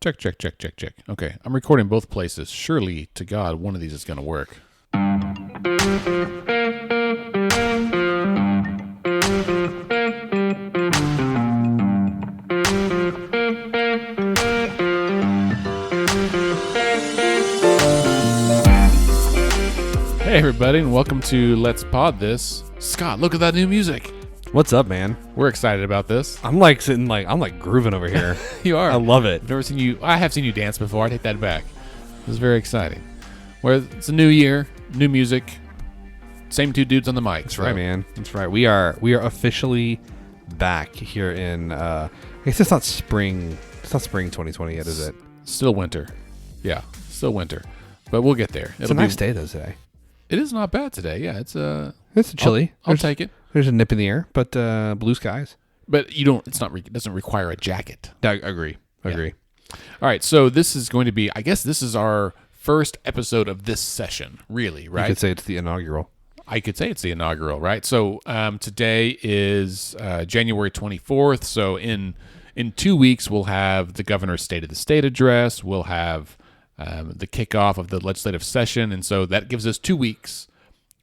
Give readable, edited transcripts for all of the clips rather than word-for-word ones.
Check, check, check, check, check. Okay, I'm recording both places. Surely, to God, one of these is going to work. Hey, everybody, and welcome to Let's Pod This. Scott, look at that new music. What's up, man? We're excited about this. I'm like sitting I'm grooving over here. You are. I love it. I've never seen you. I have seen you dance before. I take that back. It was very exciting. Well, it's a new year, new music, same two dudes on the mic. That's right, man. That's right. We are officially back here in. I guess it's not spring. It's not spring 2020 yet, is it? Still winter. Yeah, still winter. But we'll get there. It's a nice day though today. It is not bad today. Yeah, it's chilly. I'll take it. There's a nip in the air, but blue skies. But you don't. It's not. It doesn't require a jacket. I agree. Yeah. All right. So this is going to be. I guess this is our first episode of this session. Really, right? You could say it's the inaugural. I could say it's the inaugural, right? So today is January 24th. So in 2 weeks we'll have the governor's State of the State address. We'll have the kickoff of the legislative session, and so that gives us 2 weeks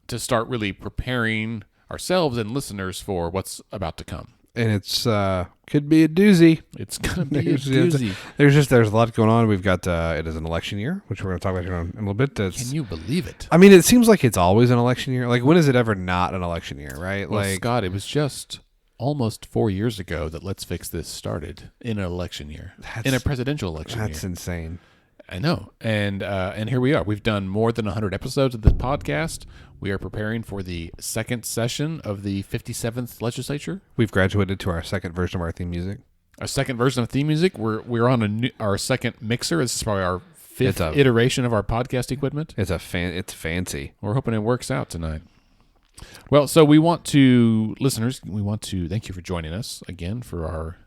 to start really preparing ourselves and listeners for what's about to come. And it's could be a doozy. It's gonna be a doozy. There's a lot going on. We've got it is an election year, which we're going to talk about here in a little bit. Can you believe it? I mean, it seems like it's always an election year. Like, when is it ever not an election year, right? Well, like, Scott, it was just almost 4 years ago that Let's Fix This started in an election year, in a presidential election year. That's insane. I know, and here we are. We've done more than 100 episodes of this podcast. We are preparing for the second session of the 57th legislature. We've graduated to our second version of our theme music. Our second version of theme music. We're on our second mixer. This is probably our fifth iteration of our podcast equipment. It's fancy. We're hoping it works out tonight. Well, so listeners, we want to thank you for joining us again for our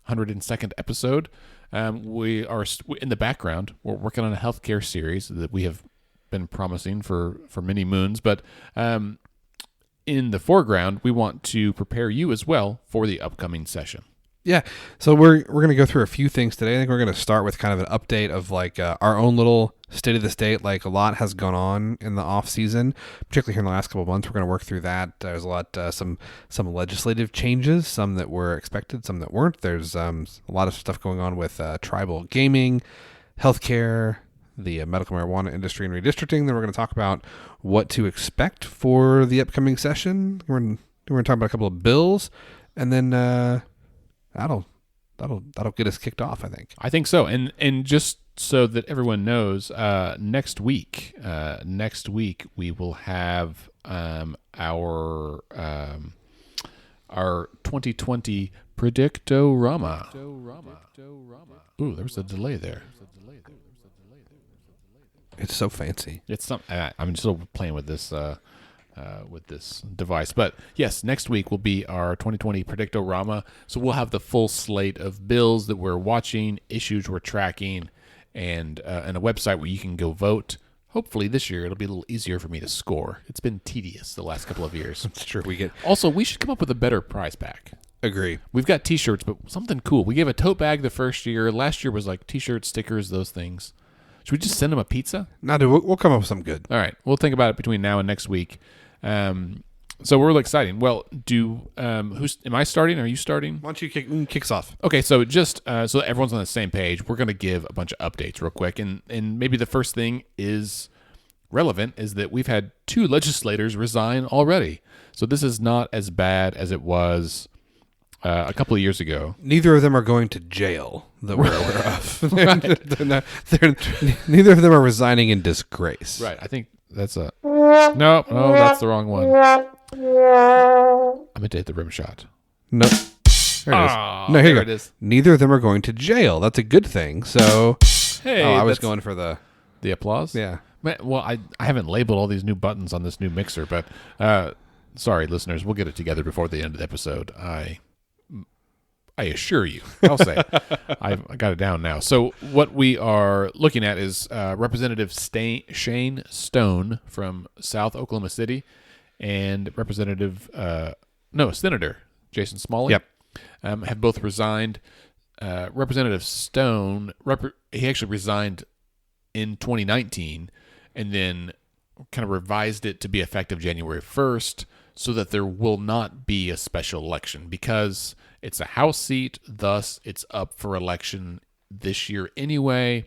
102nd episode. We are in the background. We're working on a healthcare series that we have been promising for many moons, but in the foreground, we want to prepare you as well for the upcoming session. Yeah, so we're going to go through a few things today. I think we're going to start with kind of an update of like our own little state of the state. Like, a lot has gone on in the off season, particularly here in the last couple of months. We're going to work through that. There's a lot, some legislative changes, some that were expected, some that weren't. There's a lot of stuff going on with tribal gaming, healthcare, the medical marijuana industry, and redistricting. Then we're going to talk about what to expect for the upcoming session. We're going to talk about a couple of bills, and then that'll get us kicked off, I think. I think so. And just so that everyone knows, next week we will have our 2020 Predict-o-Rama. Ooh, there was a delay there. It's so fancy. It's I'm still playing with this device, but yes, next week will be our 2020 Predict-o-Rama. So we'll have the full slate of bills that we're watching, issues we're tracking, and a website where you can go vote. Hopefully this year it'll be a little easier for me to score. It's been tedious the last couple of years. That's true. We should come up with a better prize pack. Agree. We've got T-shirts, but something cool. We gave a tote bag the first year. Last year was like T-shirts, stickers, those things. Should we just send them a pizza? No, dude, we'll come up with something good. All right. We'll think about it between now and next week. So we're really excited. Well, am I starting? Are you starting? Why don't you kick us off? Okay. So just so that everyone's on the same page, we're going to give a bunch of updates real quick. And maybe the first thing is relevant is that we've had 2 legislators resign already. So this is not as bad as it was a couple of years ago. Neither of them are going to jail that we're aware of. Neither of them are resigning in disgrace. Right. I think that's no, that's the wrong one. I meant to hit the rim shot. No. There it is. No, here it is. Neither of them are going to jail. That's a good thing. So, hey, I was going for the applause. Yeah. Well, I haven't labeled all these new buttons on this new mixer, but sorry, listeners, we'll get it together before the end of the episode. I assure you. I'll say I got it down now. So what we are looking at is Representative Shane Stone from South Oklahoma City and Senator Jason Smalley. Yep. Have both resigned. Representative Stone, he actually resigned in 2019 and then kind of revised it to be effective January 1st so that there will not be a special election because it's a House seat, thus it's up for election this year anyway.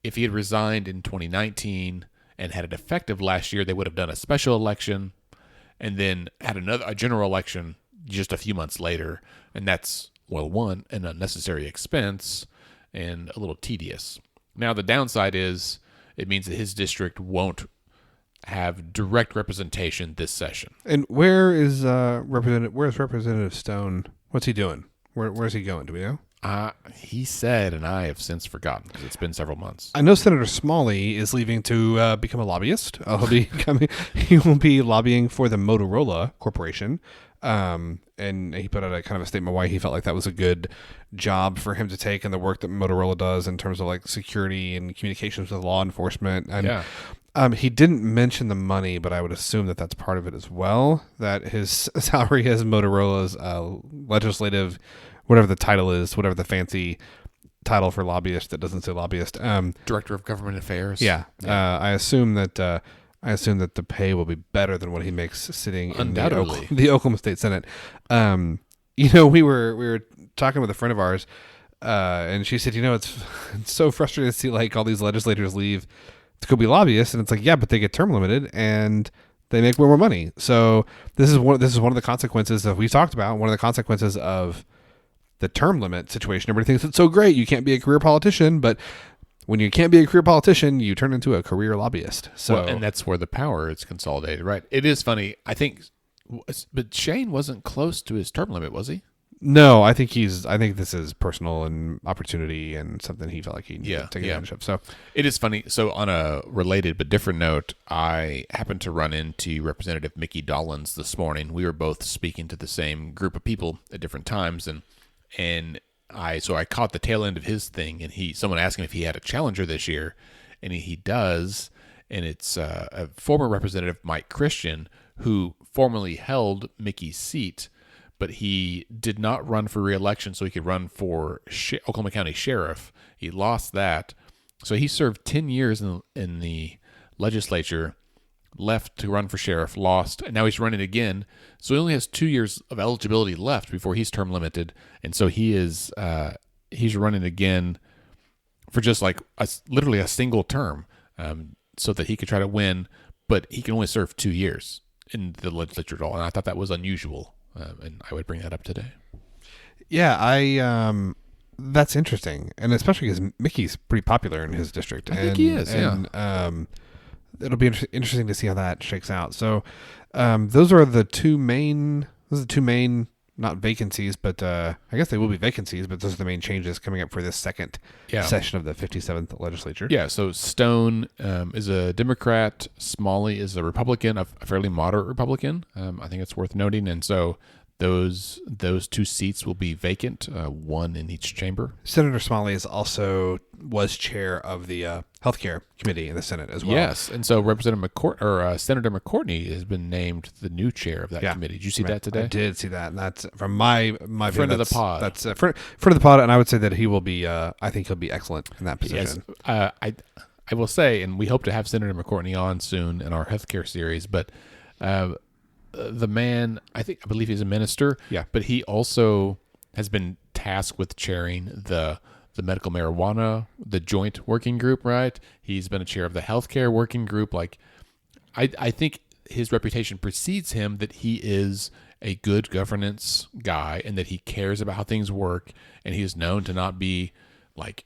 If he had resigned in 2019 and had it effective last year, they would have done a special election and then had a general election just a few months later, and that's, well, one, an unnecessary expense and a little tedious. Now, the downside is it means that his district won't have direct representation this session. And where's Representative Stone? What's he doing? Where's he going? Do we know? He said, and I have since forgotten because it's been several months. I know Senator Smalley is leaving to become a lobbyist. He will be lobbying for the Motorola Corporation. And he put out a kind of a statement why he felt like that was a good job for him to take in the work that Motorola does in terms of like security and communications with law enforcement. And he didn't mention the money, but I would assume that that's part of it as well, that his salary as Motorola's legislative, whatever the title is, whatever the fancy title for lobbyist that doesn't say lobbyist. Director of Government Affairs. Yeah. I assume that the pay will be better than what he makes sitting in the Oklahoma State Senate. We were talking with a friend of ours, and she said, it's so frustrating to see like all these legislators leave to go be lobbyists, and it's like, yeah, but they get term limited and they make more money. So this is one of the consequences that we talked about. One of the consequences of the term limit situation. Everybody thinks it's so great you can't be a career politician, but when you can't be a career politician, you turn into a career lobbyist. So, and that's where the power is consolidated, right? It is funny. I think, but Shane wasn't close to his term limit, was he? No, I think this is personal and opportunity and something he felt like he needed to take advantage of. So it is funny. So on a related but different note, I happened to run into Representative Mickey Dollins this morning. We were both speaking to the same group of people at different times, and I caught the tail end of his thing, and someone asked him if he had a challenger this year, and he does, and it's a former Representative Mike Christian who formerly held Mickey's seat, but he did not run for re-election so he could run for Oklahoma County Sheriff. He lost that, so he served 10 years in the legislature, left to run for sheriff, lost, and now he's running again. So he only has 2 years of eligibility left before he's term limited, and so he's running again for just like literally a single term, so that he could try to win, but he can only serve 2 years in the legislature at all, and I thought that was unusual, and I would bring that up today. Yeah, that's interesting, and especially because Mickey's pretty popular in his district. I think he is, it'll be interesting to see how that shakes out. So, those are the two main, not vacancies, but I guess they will be vacancies, but those are the main changes coming up for this second session of the 57th legislature. Yeah, so Stone is a Democrat, Smalley is a Republican, a fairly moderate Republican. I think it's worth noting, and so those two seats will be vacant, one in each chamber. Senator Smalley was chair of the healthcare committee in the Senate as well. Yes, and so Senator McCourtney has been named the new chair of that committee. Did you see that today? I did see that, and that's from my friend of the pod. That's friend of the pod, and I would say that he will be. I think he'll be excellent in that position. Yes, I will say, and we hope to have Senator McCourtney on soon in our healthcare series, but. The man, I believe he's a minister. Yeah. But he also has been tasked with chairing the medical marijuana, the joint working group, right? He's been a chair of the healthcare working group. Like, I think his reputation precedes him that he is a good governance guy and that he cares about how things work. And he is known to not be like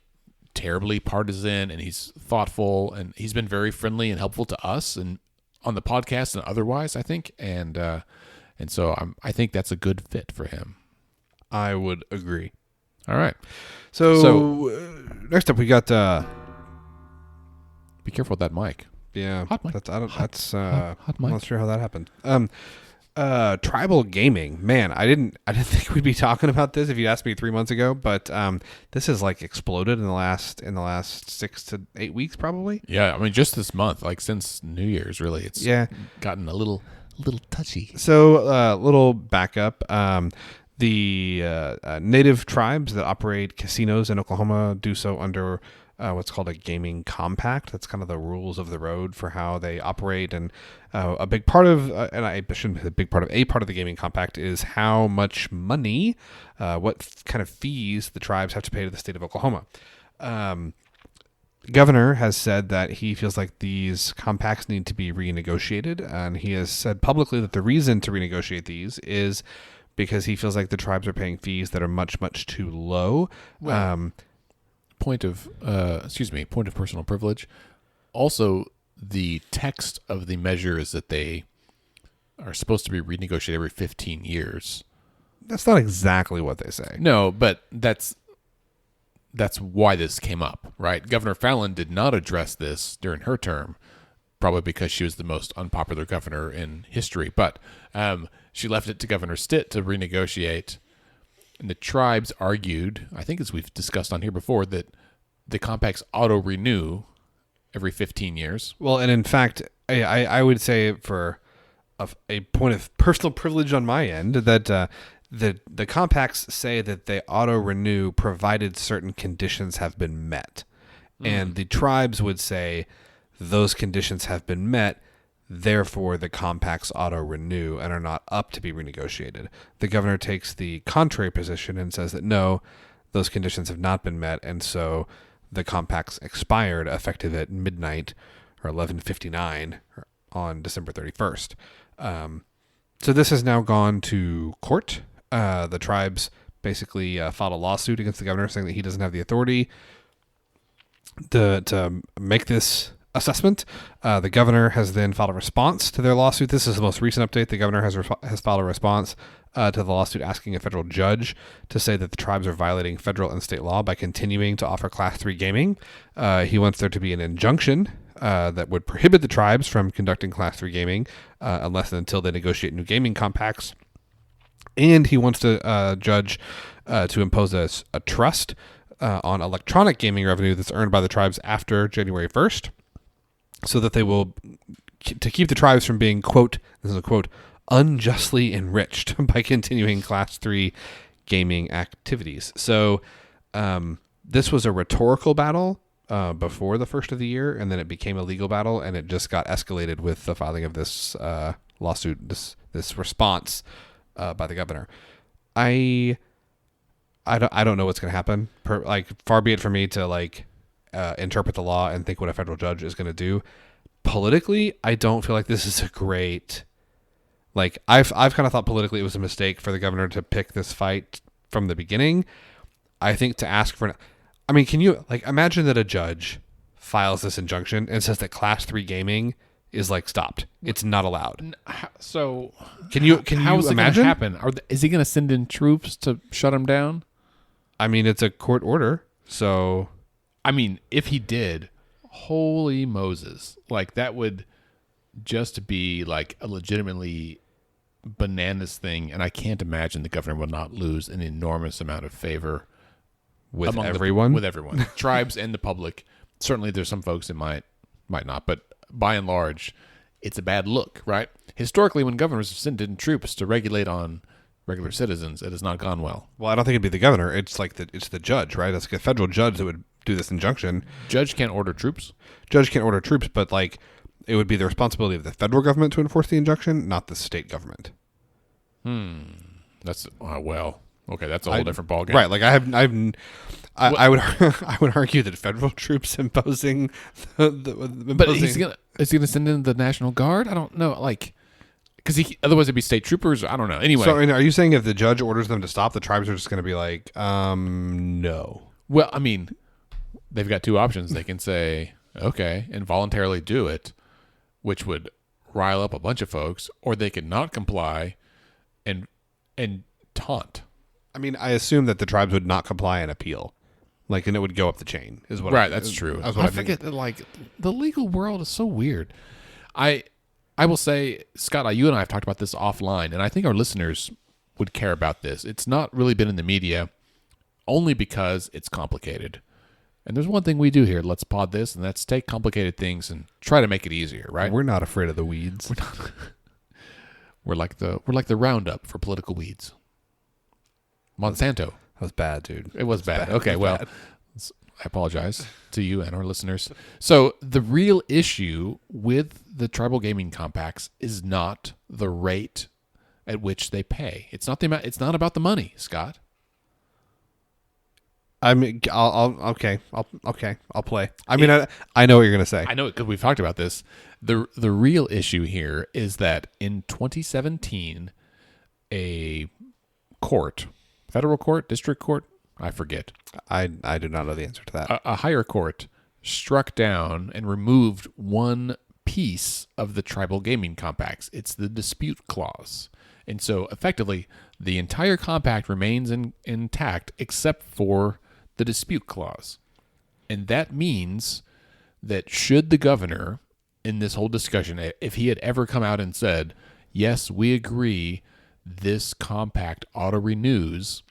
terribly partisan, and he's thoughtful, and he's been very friendly and helpful to us and on the podcast and otherwise, I think, and so I think that's a good fit for him. I would agree. All right. So next up we got. Be careful with that mic. Yeah, hot mic. Hot mic. I'm not sure how that happened. Tribal gaming, man. I didn't think we'd be talking about this if you asked me 3 months ago, but this has like exploded in the last 6 to 8 weeks, probably. Yeah, I mean, just this month, like since New Year's, really, it's gotten a little touchy. So, little backup. The native tribes that operate casinos in Oklahoma do so under what's called a gaming compact. That's kind of the rules of the road for how they operate. And a big part of, and I shouldn't say a big part of, a part of the gaming compact is how much money, what kind of fees the tribes have to pay to the state of Oklahoma. Governor has said that he feels like these compacts need to be renegotiated, and he has said publicly that the reason to renegotiate these is because he feels like the tribes are paying fees that are much, much too low. Well, point of personal privilege. Also, the text of the measure is that they are supposed to be renegotiated every 15 years. That's not exactly what they say. No, but that's why this came up, right? Governor Fallon did not address this during her term, probably because she was the most unpopular governor in history. But she left it to Governor Stitt to renegotiate. And the tribes argued, I think as we've discussed on here before, that the compacts auto-renew every 15 years. Well, and in fact, I would say for a point of personal privilege on my end that the compacts say that they auto-renew provided certain conditions have been met. And the tribes would say those conditions have been met, therefore the compacts auto-renew and are not up to be renegotiated. The governor takes the contrary position and says that no, those conditions have not been met, and so the compacts expired effective at midnight or 11:59 on December 31st. So this has now gone to court. The tribes basically filed a lawsuit against the governor saying that he doesn't have the authority to make this assessment. The governor has then filed a response to their lawsuit. This is the most recent update. The governor has filed a response to the lawsuit asking a federal judge to say that the tribes are violating federal and state law by continuing to offer Class 3 gaming. He wants there to be an injunction that would prohibit the tribes from conducting Class 3 gaming unless and until they negotiate new gaming compacts. And he wants the judge to impose a trust on electronic gaming revenue that's earned by the tribes after January 1st, so that they will, to keep the tribes from being, quote, this is a quote, unjustly enriched by continuing Class 3 gaming activities. So this was a rhetorical battle before the first of the year, and then it became a legal battle, and it just got escalated with the filing of this lawsuit, this response by the governor. I don't know what's going to happen. Far be it for me to interpret the law and think what a federal judge is going to do. Politically, I don't feel like this is a great. I've kind of thought politically it was a mistake for the governor to pick this fight from the beginning. I think to ask for, can you imagine that a judge files this injunction and says that Class 3 gaming is stopped? It's not allowed. So can you how is imagine? It going to happen? Is he going to send in troops to shut him down? It's a court order. So, if he did, holy Moses, that would just be a legitimately bananas thing, and I can't imagine the governor will not lose an enormous amount of favor with everyone. With everyone, tribes and the public. Certainly, there's some folks that might not, but by and large, it's a bad look, right? Historically, when governors have sent in troops to regulate on regular citizens, it has not gone well. Well, I don't think it'd be the governor. It's it's the judge, right? It's a federal judge that would do this injunction. Judge can't order troops. Judge can't order troops, but it would be the responsibility of the federal government to enforce the injunction, not the state government. That's okay. That's a whole different ballgame, right? I would argue that federal troops imposing but is he gonna send in the National Guard? I don't know, because otherwise it'd be state troopers. I don't know. Anyway, so are you saying if the judge orders them to stop, the tribes are just going to be no? Well, they've got two options. They can say okay and voluntarily do it, which would rile up a bunch of folks, or they could not comply and taunt. I assume that the tribes would not comply and appeal, and it would go up the chain. Is what right? That's true. I forget that the legal world is so weird. I will say, Scott, you and I have talked about this offline, and I think our listeners would care about this. It's not really been in the media, only because it's complicated. And there's one thing we do here. Let's pod this, and that's take complicated things and try to make it easier, right? We're not afraid of the weeds. We're like the Roundup for political weeds. Monsanto. That was bad, dude. It was bad. Okay, It was well, bad. I apologize to you and our listeners. So the real issue with the tribal gaming compacts is not the rate at which they pay. It's not the amount. It's not about the money, Scott. I mean, I'll play. I mean, I know what you're gonna say. I know it because we've talked about this. The real issue here is that in 2017, a court, federal court, district court, I forget. I do not know the answer to that. A higher court struck down and removed one piece of the tribal gaming compacts. It's the dispute clause. And so effectively, the entire compact remains intact except for the dispute clause. And that means that should the governor in this whole discussion, if he had ever come out and said, yes, we agree, this compact auto-renews,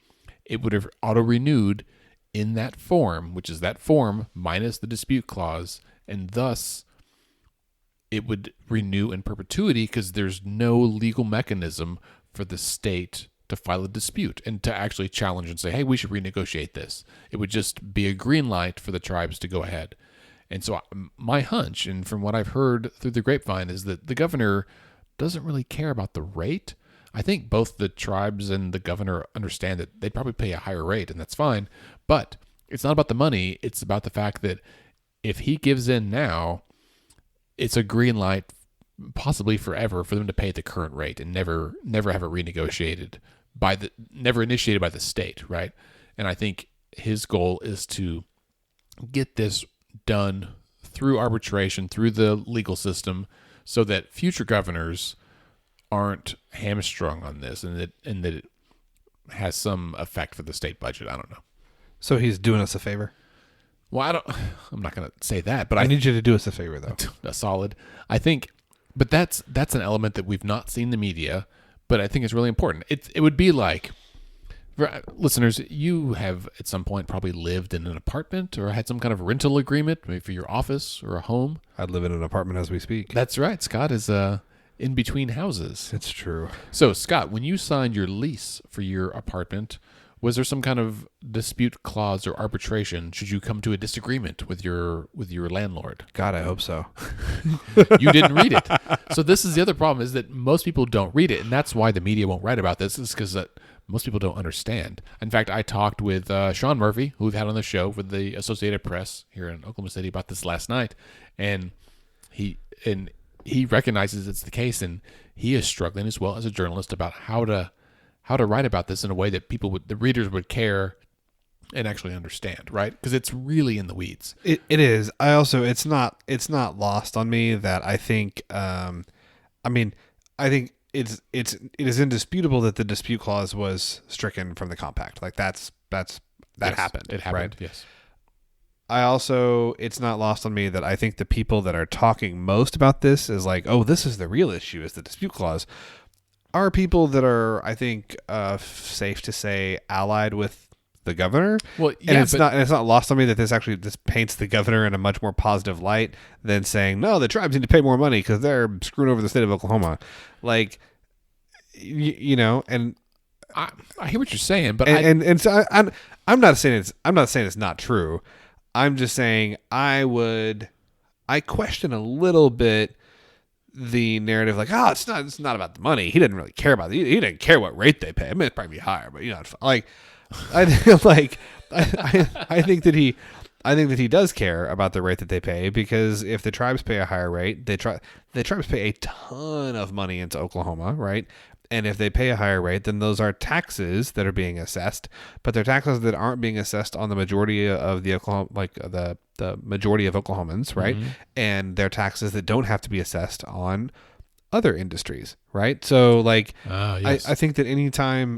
it would have auto-renewed in that form, which is that form minus the dispute clause, and thus it would renew in perpetuity because there's no legal mechanism for the state to file a dispute and to actually challenge and say, hey, we should renegotiate this. It would just be a green light for the tribes to go ahead. And so my hunch, and from what I've heard through the grapevine, is that the governor doesn't really care about the rate. I think both the tribes and the governor understand that they'd probably pay a higher rate, and that's fine. But it's not about the money. It's about the fact that if he gives in now, it's a green light possibly forever for them to pay the current rate and never have it renegotiated never initiated by the state, right? And I think his goal is to get this done through arbitration, through the legal system, so that future governors aren't hamstrung on this and that it has some effect for the state budget. I don't know. So he's doing us a favor? Well, I'm not going to say that, but I need you to do us a favor, though. A solid. I think, but that's an element that we've not seen in the media, but I think it's really important. It would be like, for listeners, you have at some point probably lived in an apartment or had some kind of rental agreement, maybe for your office or a home. I live in an apartment as we speak. That's right. Scott is in between houses. It's true. So, Scott, when you signed your lease for your apartment, was there some kind of dispute clause or arbitration should you come to a disagreement with your landlord? God, I hope so. You didn't read it. So this is the other problem, is that most people don't read it, and that's why the media won't write about this, is because most people don't understand. In fact, I talked with Sean Murphy, who we've had on the show with the Associated Press here in Oklahoma City, about this last night, and he recognizes it's the case, and he is struggling as well as a journalist about how to write about this in a way that the readers would care and actually understand, right? Because it's really in the weeds. It is. I also, it's not lost on me that I think, I think it is indisputable that the dispute clause was stricken from the compact. Like that happened. It happened. Right? Yes. I also, it's not lost on me that I think the people that are talking most about this is like, oh, this is the real issue, is the dispute clause, are people that are, I think, safe to say, allied with the governor. Well, yeah, and it's not lost on me that this paints the governor in a much more positive light than saying, no, the tribes need to pay more money because they're screwing over the state of Oklahoma. Like, and I hear what you're saying, but so I'm not saying it's not true. I'm just saying I question a little bit the narrative, like, it's not about the money. He didn't really care about it. He didn't care what rate they pay. I mean, it'd probably be higher, but like, I think that he does care about the rate that they pay, because if the tribes pay a higher rate, the tribes pay a ton of money into Oklahoma, right? And if they pay a higher rate, then those are taxes that are being assessed, but they're taxes that aren't being assessed on the majority of the Oklahoma, like the majority of Oklahomans, right? Mm-hmm. And they're taxes that don't have to be assessed on other industries, right? So, like, yes. I think anytime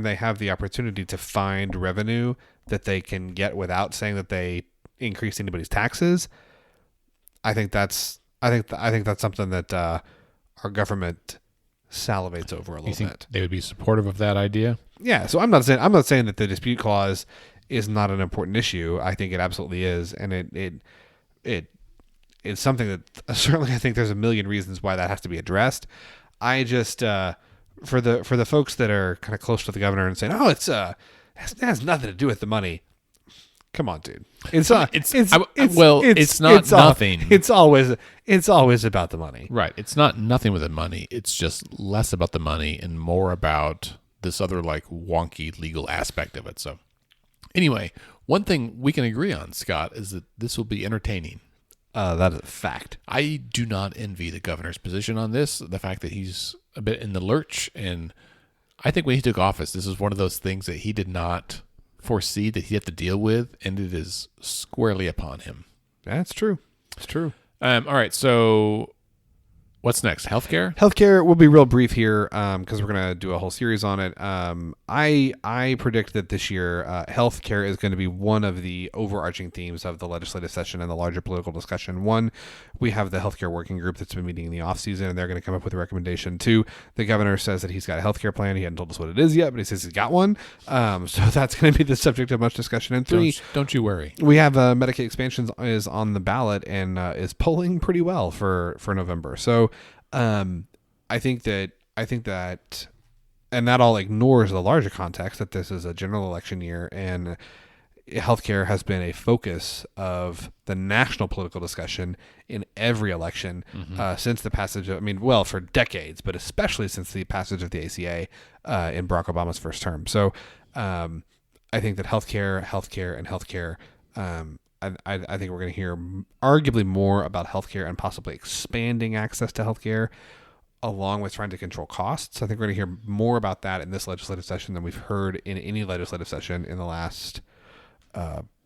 they have the opportunity to find revenue that they can get without saying that they increase anybody's taxes, I think that's something that our government salivates over a little bit. They would be supportive of that idea? Yeah. So I'm not saying that the dispute clause is not an important issue. I think it absolutely is, and it's something that certainly I think there's a million reasons why that has to be addressed. I just for the folks that are kind of close to the governor and saying, "Oh, it has nothing to do with the money." Come on, dude. It's not. It's not nothing. It's always about the money. Right. It's not nothing with the money. It's just less about the money and more about this other like wonky legal aspect of it. So anyway, one thing we can agree on, Scott, is that this will be entertaining. That is a fact. I do not envy the governor's position on this. The fact that he's a bit in the lurch, and I think when he took office, this is one of those things that he did not foresee that he'd have to deal with, and it is squarely upon him. That's true. It's true. All right, so what's next? Healthcare? Healthcare will be real brief here because we're going to do a whole series on it. I predict that this year healthcare is going to be one of the overarching themes of the legislative session and the larger political discussion. One, we have the healthcare working group that's been meeting in the off season, and they're going to come up with a recommendation. Two, the governor says that he's got a healthcare plan. He hadn't told us what it is yet, but he says he's got one. So that's going to be the subject of much discussion. And three, don't you worry. We have Medicaid expansions is on the ballot and is polling pretty well for November. So I think that, and that all ignores the larger context that this is a general election year, and healthcare has been a focus of the national political discussion in every election since the passage of, for decades, but especially since the passage of the ACA in Barack Obama's first term. So I think that healthcare. I think we're going to hear arguably more about healthcare and possibly expanding access to healthcare, along with trying to control costs. I think we're going to hear more about that in this legislative session than we've heard in any legislative session in the last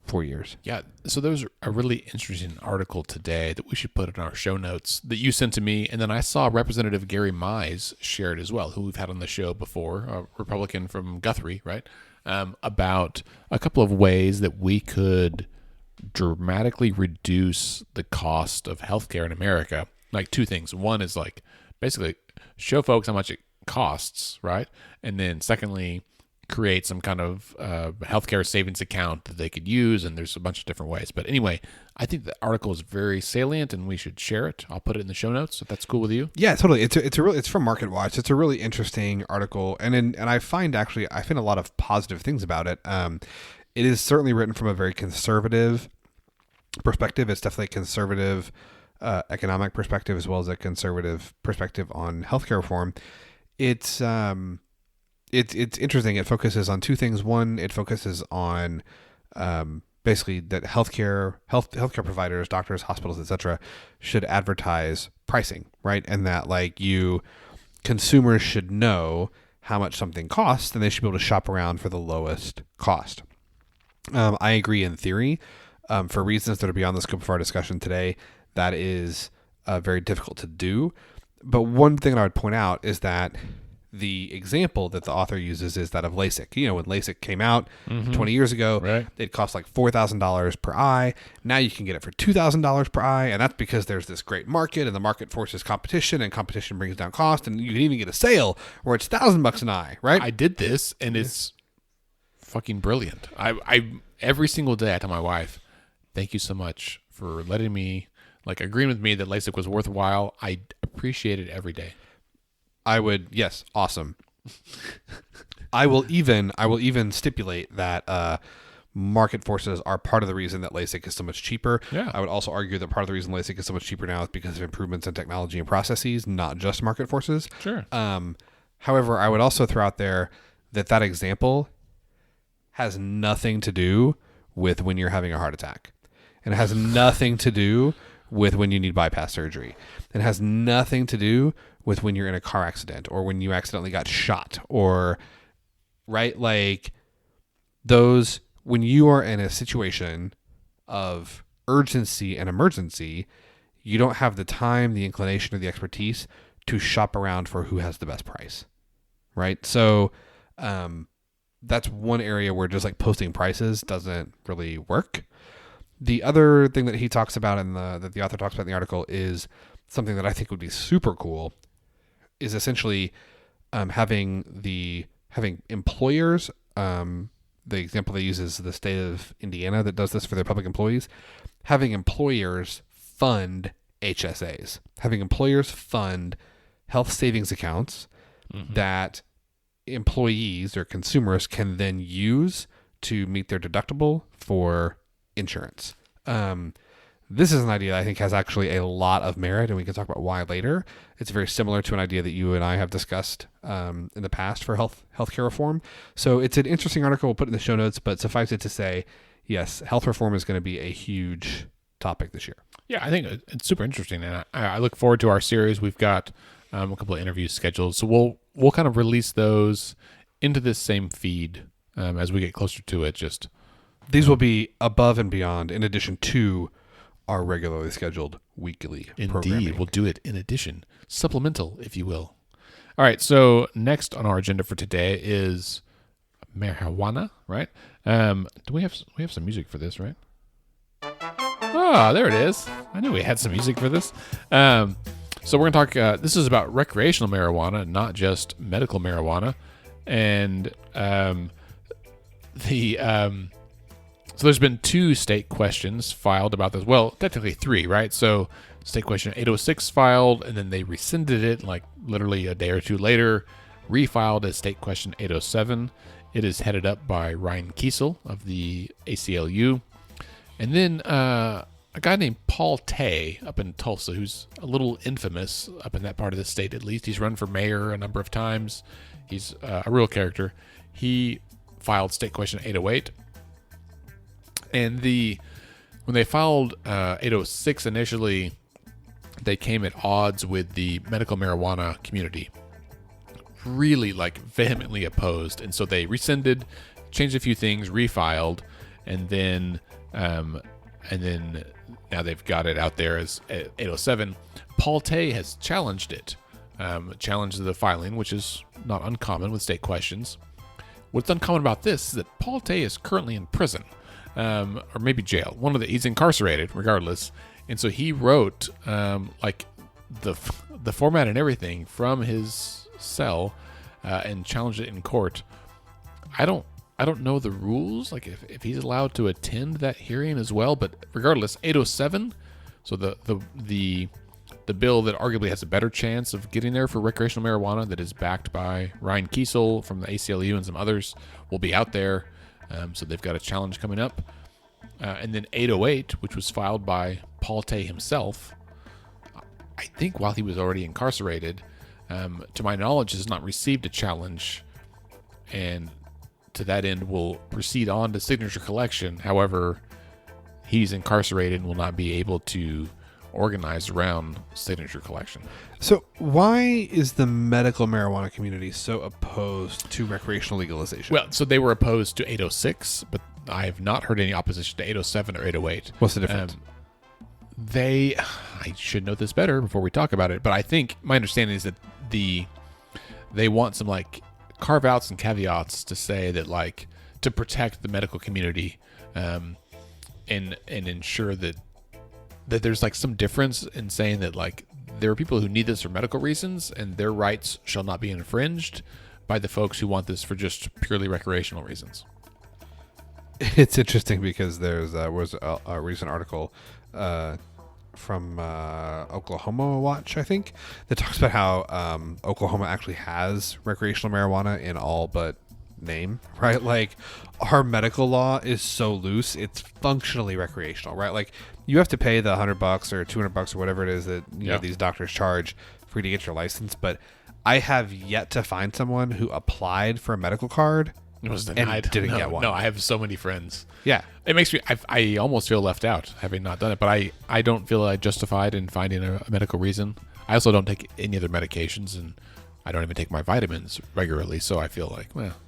4 years. Yeah, so there was a really interesting article today that we should put in our show notes that you sent to me, and then I saw Representative Gary Mize share it as well, who we've had on the show before, a Republican from Guthrie, right, about a couple of ways that we could dramatically reduce the cost of healthcare in America. Like two things. One is like basically show folks how much it costs, right? And then secondly, create some kind of healthcare savings account that they could use. And there's a bunch of different ways. But anyway, I think the article is very salient and we should share it. I'll put it in the show notes if that's cool with you. Yeah, totally. It's from Market Watch. It's a really interesting article. And I find a lot of positive things about it. It is certainly written from a very conservative perspective. It's definitely a conservative economic perspective as well as a conservative perspective on healthcare reform. It's interesting. It focuses on two things. One, it focuses on basically that healthcare providers, doctors, hospitals, etc., should advertise pricing, right? And that consumers should know how much something costs, and they should be able to shop around for the lowest cost. I agree in theory. For reasons that are beyond the scope of our discussion today, that is very difficult to do. But one thing I would point out is that the example that the author uses is that of LASIK. When LASIK came out 20 years ago, right, it cost like $4,000 per eye. Now you can get it for $2,000 per eye, and that's because there's this great market, and the market forces competition, and competition brings down cost, and you can even get a sale where it's $1,000 an eye, right? I did this, and it's fucking brilliant. I every single day I tell my wife, thank you so much for letting me, agreeing with me that LASIK was worthwhile. I appreciate it every day. Yes, awesome. I will even stipulate that market forces are part of the reason that LASIK is so much cheaper. Yeah. I would also argue that part of the reason LASIK is so much cheaper now is because of improvements in technology and processes, not just market forces. Sure. However, I would also throw out there that example has nothing to do with when you're having a heart attack. And it has nothing to do with when you need bypass surgery. It has nothing to do with when you're in a car accident or when you accidentally got shot or, right? When you are in a situation of urgency and emergency, you don't have the time, the inclination, or the expertise to shop around for who has the best price, right? So that's one area where just posting prices doesn't really work. The other thing that he talks about that the author talks about in the article is something that I think would be super cool, is essentially having employers. The example they use is the state of Indiana that does this for their public employees. Having employers fund HSAs, having employers fund health savings accounts that employees or consumers can then use to meet their deductible for insurance. This is an idea that I think has actually a lot of merit, and we can talk about why later. It's very similar to an idea that you and I have discussed in the past for healthcare reform. So it's an interesting article. We'll put it in the show notes, but suffice it to say, yes, health reform is going to be a huge topic this year. Yeah, I think it's super interesting, and I look forward to our series. We've got a couple of interviews scheduled, so we'll kind of release those into this same feed as we get closer to it. These will be above and beyond, in addition to our regularly scheduled weekly programming. Indeed, we'll do it in addition, supplemental, if you will. All right, so next on our agenda for today is marijuana, right? Do we have some music for this, right? Ah, there it is. I knew we had some music for this. So we're going to talk, this is about recreational marijuana, not just medical marijuana. And so there's been 2 state questions filed about this. Well, technically 3, right? So state question 806 filed, and then they rescinded it like literally a day or 2 later, refiled as state question 807. It is headed up by Ryan Kiesel of the ACLU. And then a guy named Paul Tay up in Tulsa, who's a little infamous up in that part of the state, at least. He's run for mayor a number of times. He's a real character. He filed state question 808. And when they filed 806 initially, they came at odds with the medical marijuana community. Really vehemently opposed. And so they rescinded, changed a few things, refiled, and then now they've got it out there as 807. Paul Tay has challenged it, challenged the filing, which is not uncommon with state questions. What's uncommon about this is that Paul Tay is currently in prison, or maybe jail. He's incarcerated, regardless. And so he wrote the format and everything from his cell and challenged it in court. I don't know the rules, if he's allowed to attend that hearing as well. But regardless, 807. So the bill that arguably has a better chance of getting there for recreational marijuana, that is backed by Ryan Kiesel from the ACLU and some others, will be out there. So they've got a challenge coming up. And then 808, which was filed by Paul Tay himself, I think while he was already incarcerated, to my knowledge, has not received a challenge, and to that end will proceed on to signature collection. However, he's incarcerated and will not be able to organize around signature collection. So why is the medical marijuana community so opposed to recreational legalization? Well, so they were opposed to 806, but I have not heard any opposition to 807 or 808. What's the difference? I should know this better before we talk about it, but I think my understanding is that they want some carve outs and caveats to say that to protect the medical community, and ensure that there's some difference in saying that there are people who need this for medical reasons and their rights shall not be infringed by the folks who want this for just purely recreational reasons. It's interesting because there was a recent article from Oklahoma Watch, I think, that talks about how Oklahoma actually has recreational marijuana in all but name, right? Our medical law is so loose, it's functionally recreational, right? You have to pay the $100 or $200 or whatever it is that these doctors charge for you to get your license. But I have yet to find someone who applied for a medical card It was denied. and didn't get one. No, I have so many friends. Yeah. It makes me, I almost feel left out having not done it, but I don't feel justified in finding a medical reason. I also don't take any other medications, and I don't even take my vitamins regularly, so I feel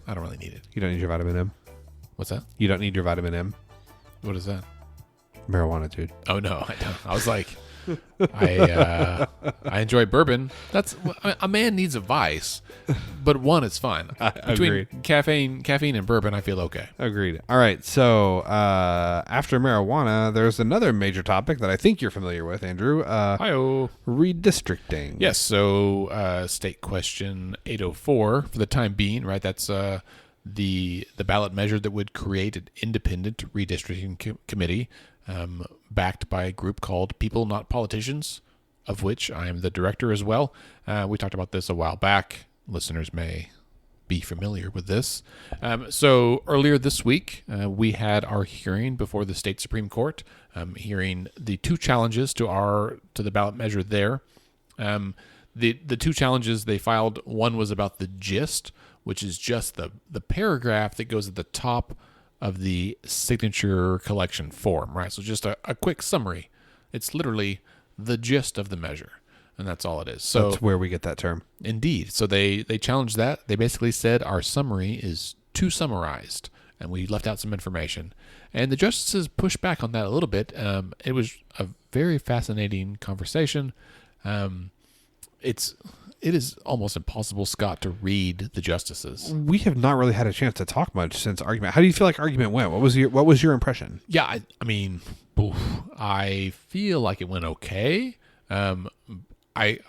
I don't really need it. You don't need your vitamin M? What's that? You don't need your vitamin M? What is that? Marijuana, dude. Oh, no, I don't. I was I enjoy bourbon. That's a man needs a vice, but one is fine. Between caffeine and bourbon, I feel okay. Agreed. All right. So after marijuana, there's another major topic that I think you're familiar with, Andrew. Hi-oh. Redistricting. Yes. So state question 804 for the time being, right? That's the ballot measure that would create an independent redistricting committee. Backed by a group called People Not Politicians, of which I am the director as well. We talked about this a while back. listeners may be familiar with this. So earlier this week, we had our hearing before the state Supreme Court, hearing the two challenges to the ballot measure there. The two challenges they filed, one was about the gist, which is just the paragraph that goes at the top of the signature collection form, right? So just a quick summary. It's literally the gist of the measure, and that's all it is. So that's where we get that term. Indeed. So they challenged that. They basically said our summary is too summarized, and we left out some information. And the justices pushed back on that a little bit. It was a very fascinating conversation. It is almost impossible, Scott, to read the justices. We have not really had a chance to talk much since argument. How do you feel like argument went? What was your impression? Yeah, I mean, I feel like it went okay. I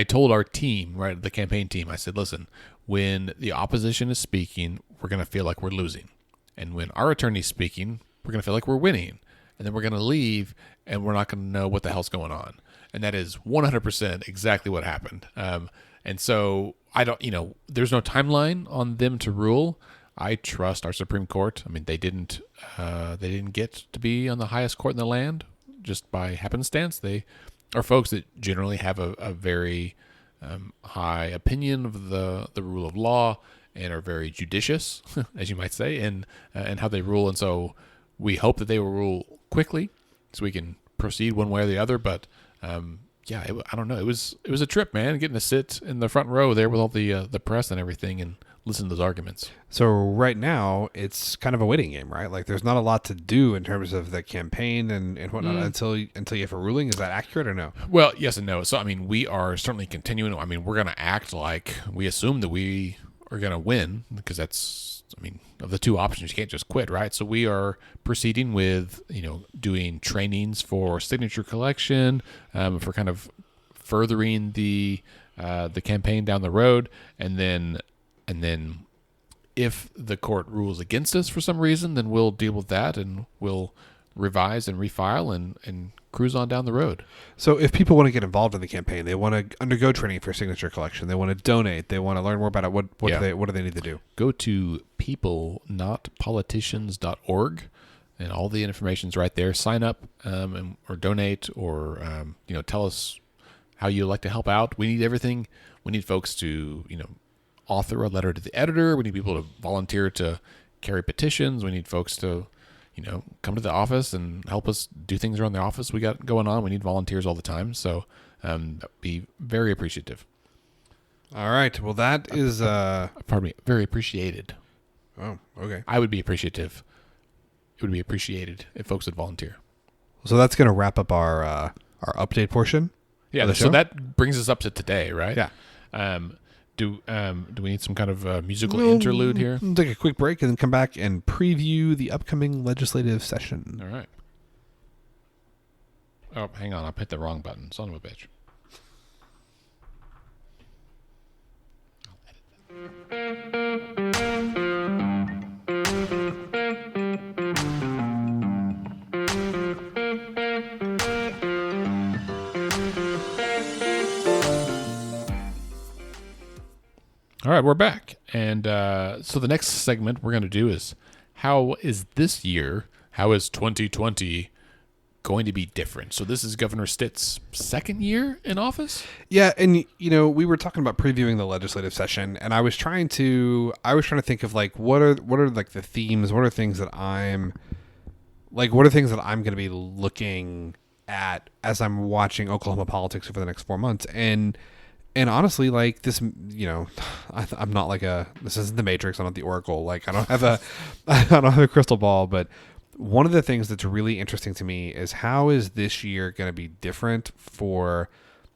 told our team, right, the campaign team, I said, listen, when the opposition is speaking, we're going to feel like we're losing. And when our attorney's speaking, we're going to feel like we're winning. And then we're going to leave, and we're not going to know what the hell's going on. And that is 100% exactly what happened. And so there's no timeline on them to rule. I trust our Supreme Court. I mean, they didn't get to be on the highest court in the land just by happenstance. They are folks that generally have a very high opinion of the rule of law and are very judicious, as you might say, and how they rule. And so we hope that they will rule quickly so we can proceed one way or the other. But I don't know. It was a trip, man, getting to sit in the front row there with all the press and everything and listen to those arguments. So right now it's kind of a waiting game, right? Like there's not a lot to do in terms of the campaign and whatnot until you have a ruling. Is that accurate or no? Well, yes and no. So, I mean, we are certainly continuing. I mean, we're going to act like we assume that we are going to win because that's, I mean, of the two options, you can't just quit, right? So we are proceeding with, doing trainings for signature collection, for kind of furthering the campaign down the road. And then if the court rules against us for some reason, then we'll deal with that and we'll revise and refile and cruise on down the road. So if people want to get involved in the campaign, they want to undergo training for signature collection, they want to donate, they want to learn more about it, what do they need to do? Go to peoplenotpoliticians.org and all the information's right there. Sign up or donate or tell us how you'd like to help out. We need everything. We need folks to author a letter to the editor. We need people to volunteer to carry petitions. We need folks to come to the office and help us do things around the office we got going on. We need volunteers all the time. So be very appreciative. All right. Well, that is... Pardon me. Very appreciated. Oh, okay. I would be appreciative. It would be appreciated if folks would volunteer. So that's going to wrap up our update portion. Yeah. So that brings us up to today, right? Yeah. Do we need some kind of musical interlude here? We'll take a quick break and then come back and preview the upcoming legislative session. All right. Oh, hang on. I hit the wrong button. Son of a bitch. All right, we're back. And so the next segment we're going to do is how is 2020 going to be different? So this is Governor Stitt's second year in office? Yeah, and we were talking about previewing the legislative session, and I was trying to think of like what are like the themes, what are things that I'm going to be looking at as I'm watching Oklahoma politics over the next 4 months. And honestly, like this, I'm not like this isn't the Matrix. I'm not the Oracle. Like I don't have a crystal ball. But one of the things that's really interesting to me is how is this year going to be different for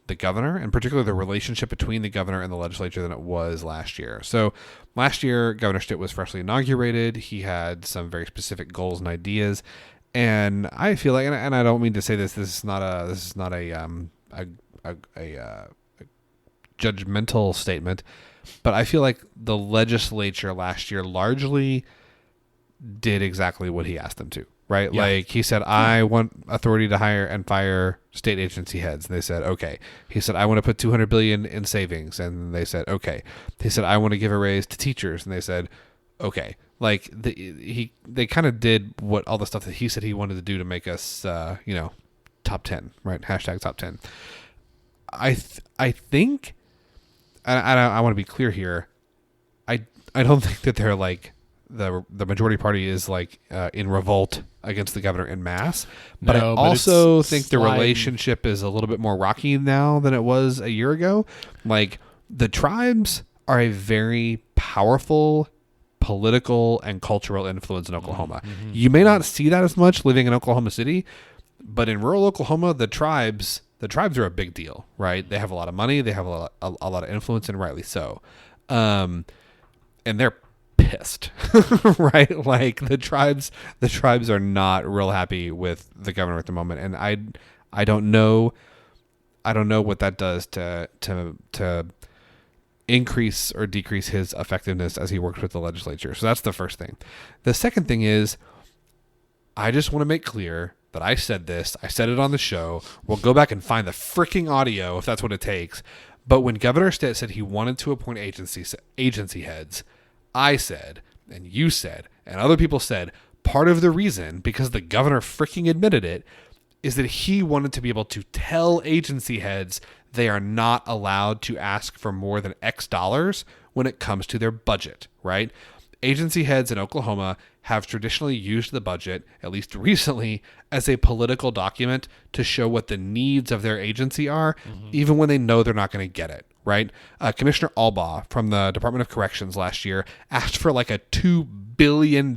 the governor, and particularly the relationship between the governor and the legislature than it was last year. So last year, Governor Stitt was freshly inaugurated. He had some very specific goals and ideas, and I feel like, and I don't mean to say this. This is not a judgmental statement, but I feel like the legislature last year largely did exactly what he asked them to, right? Yeah. Like he said, I want authority to hire and fire state agency heads. And they said, okay. He said, I want to put 200 billion in savings. And they said, okay. He said, I want to give a raise to teachers. And they said, okay. Like they kind of did what all the stuff that he said he wanted to do to make us, top 10, right? Hashtag top 10. I think, I want to be clear here. I don't think that they're like the majority party is like in revolt against the governor en masse, but I also think the relationship is a little bit more rocky now than it was a year ago. Like the tribes are a very powerful political and cultural influence in Oklahoma. Mm-hmm. You may not see that as much living in Oklahoma City, but in rural Oklahoma, the tribes are a big deal, right? They have a lot of money, they have a lot of influence, and rightly so. And they're pissed, right? Like the tribes are not real happy with the governor at the moment, and I don't know what that does to increase or decrease his effectiveness as he works with the legislature. So that's the first thing. The second thing is, I just want to make clear that I said this. I said it on the show. We'll go back and find the freaking audio if that's what it takes. But when Governor Stitt said he wanted to appoint agency heads, I said, and you said, and other people said, part of the reason, because the governor freaking admitted it, is that he wanted to be able to tell agency heads they are not allowed to ask for more than X dollars when it comes to their budget, right? Agency heads in Oklahoma have traditionally used the budget, at least recently, as a political document to show what the needs of their agency are, even when they know they're not going to get it, right? Commissioner Albaugh from the Department of Corrections last year asked for like a $2 billion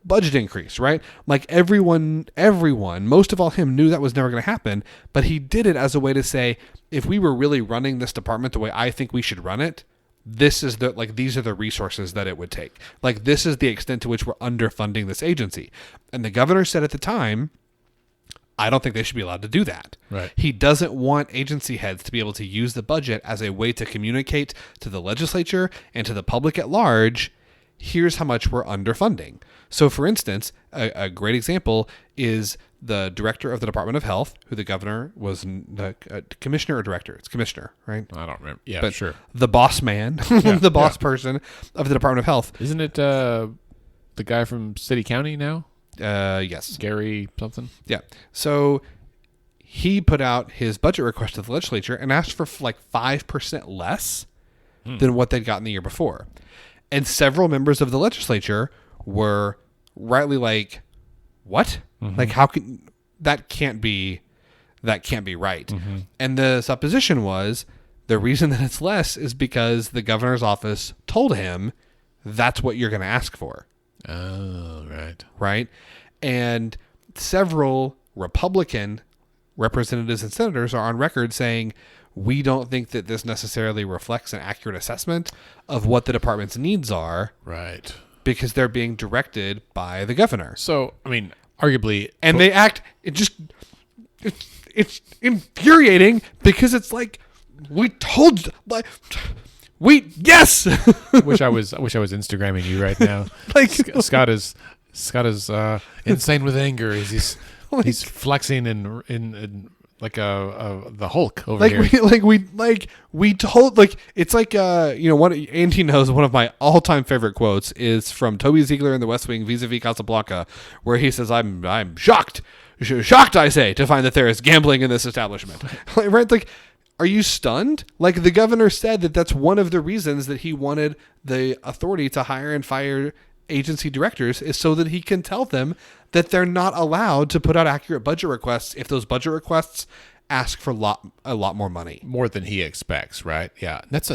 budget increase, right? Like everyone, most of all him, knew that was never going to happen, but he did it as a way to say, if we were really running this department the way I think we should run it, these are the resources that it would take. Like this is the extent to which we're underfunding this agency. And the governor said at the time, I don't think they should be allowed to do that. Right. He doesn't want agency heads to be able to use the budget as a way to communicate to the legislature and to the public at large, here's how much we're underfunding. So for instance, a great example is the director of the Department of Health, who the governor was the commissioner or director. It's commissioner, right? I don't remember. Yeah, but sure. The boss man, the boss person of the Department of Health. Isn't it the guy from City County now? Yes. Gary something? Yeah. So he put out his budget request to the legislature and asked for like 5% less than what they'd gotten the year before. And several members of the legislature were rightly like, what? Like, how can that can't be right? And the supposition was the reason that it's less is because the governor's office told him that's what you're going to ask for. Oh, right. Right. And several Republican representatives and senators are on record saying, we don't think that this necessarily reflects an accurate assessment of what the department's needs are. Right. Because they're being directed by the governor. So, I mean, arguably... And they act... It's infuriating because it's like, we told... Yes! wish I was Instagramming you right now. Like Scott is insane with anger. He's flexing in like the Hulk over here. We told, like, it's like what Andy knows, one of my all-time favorite quotes is from Toby Ziegler in The West Wing vis-a-vis Casablanca, where he says, I'm shocked I say, to find that there is gambling in this establishment. Right? Like, are you stunned? Like, the governor said that that's one of the reasons that he wanted the authority to hire and fire agency directors, is so that he can tell them that they're not allowed to put out accurate budget requests if those budget requests ask for a lot more money. More than he expects, right? Yeah. That's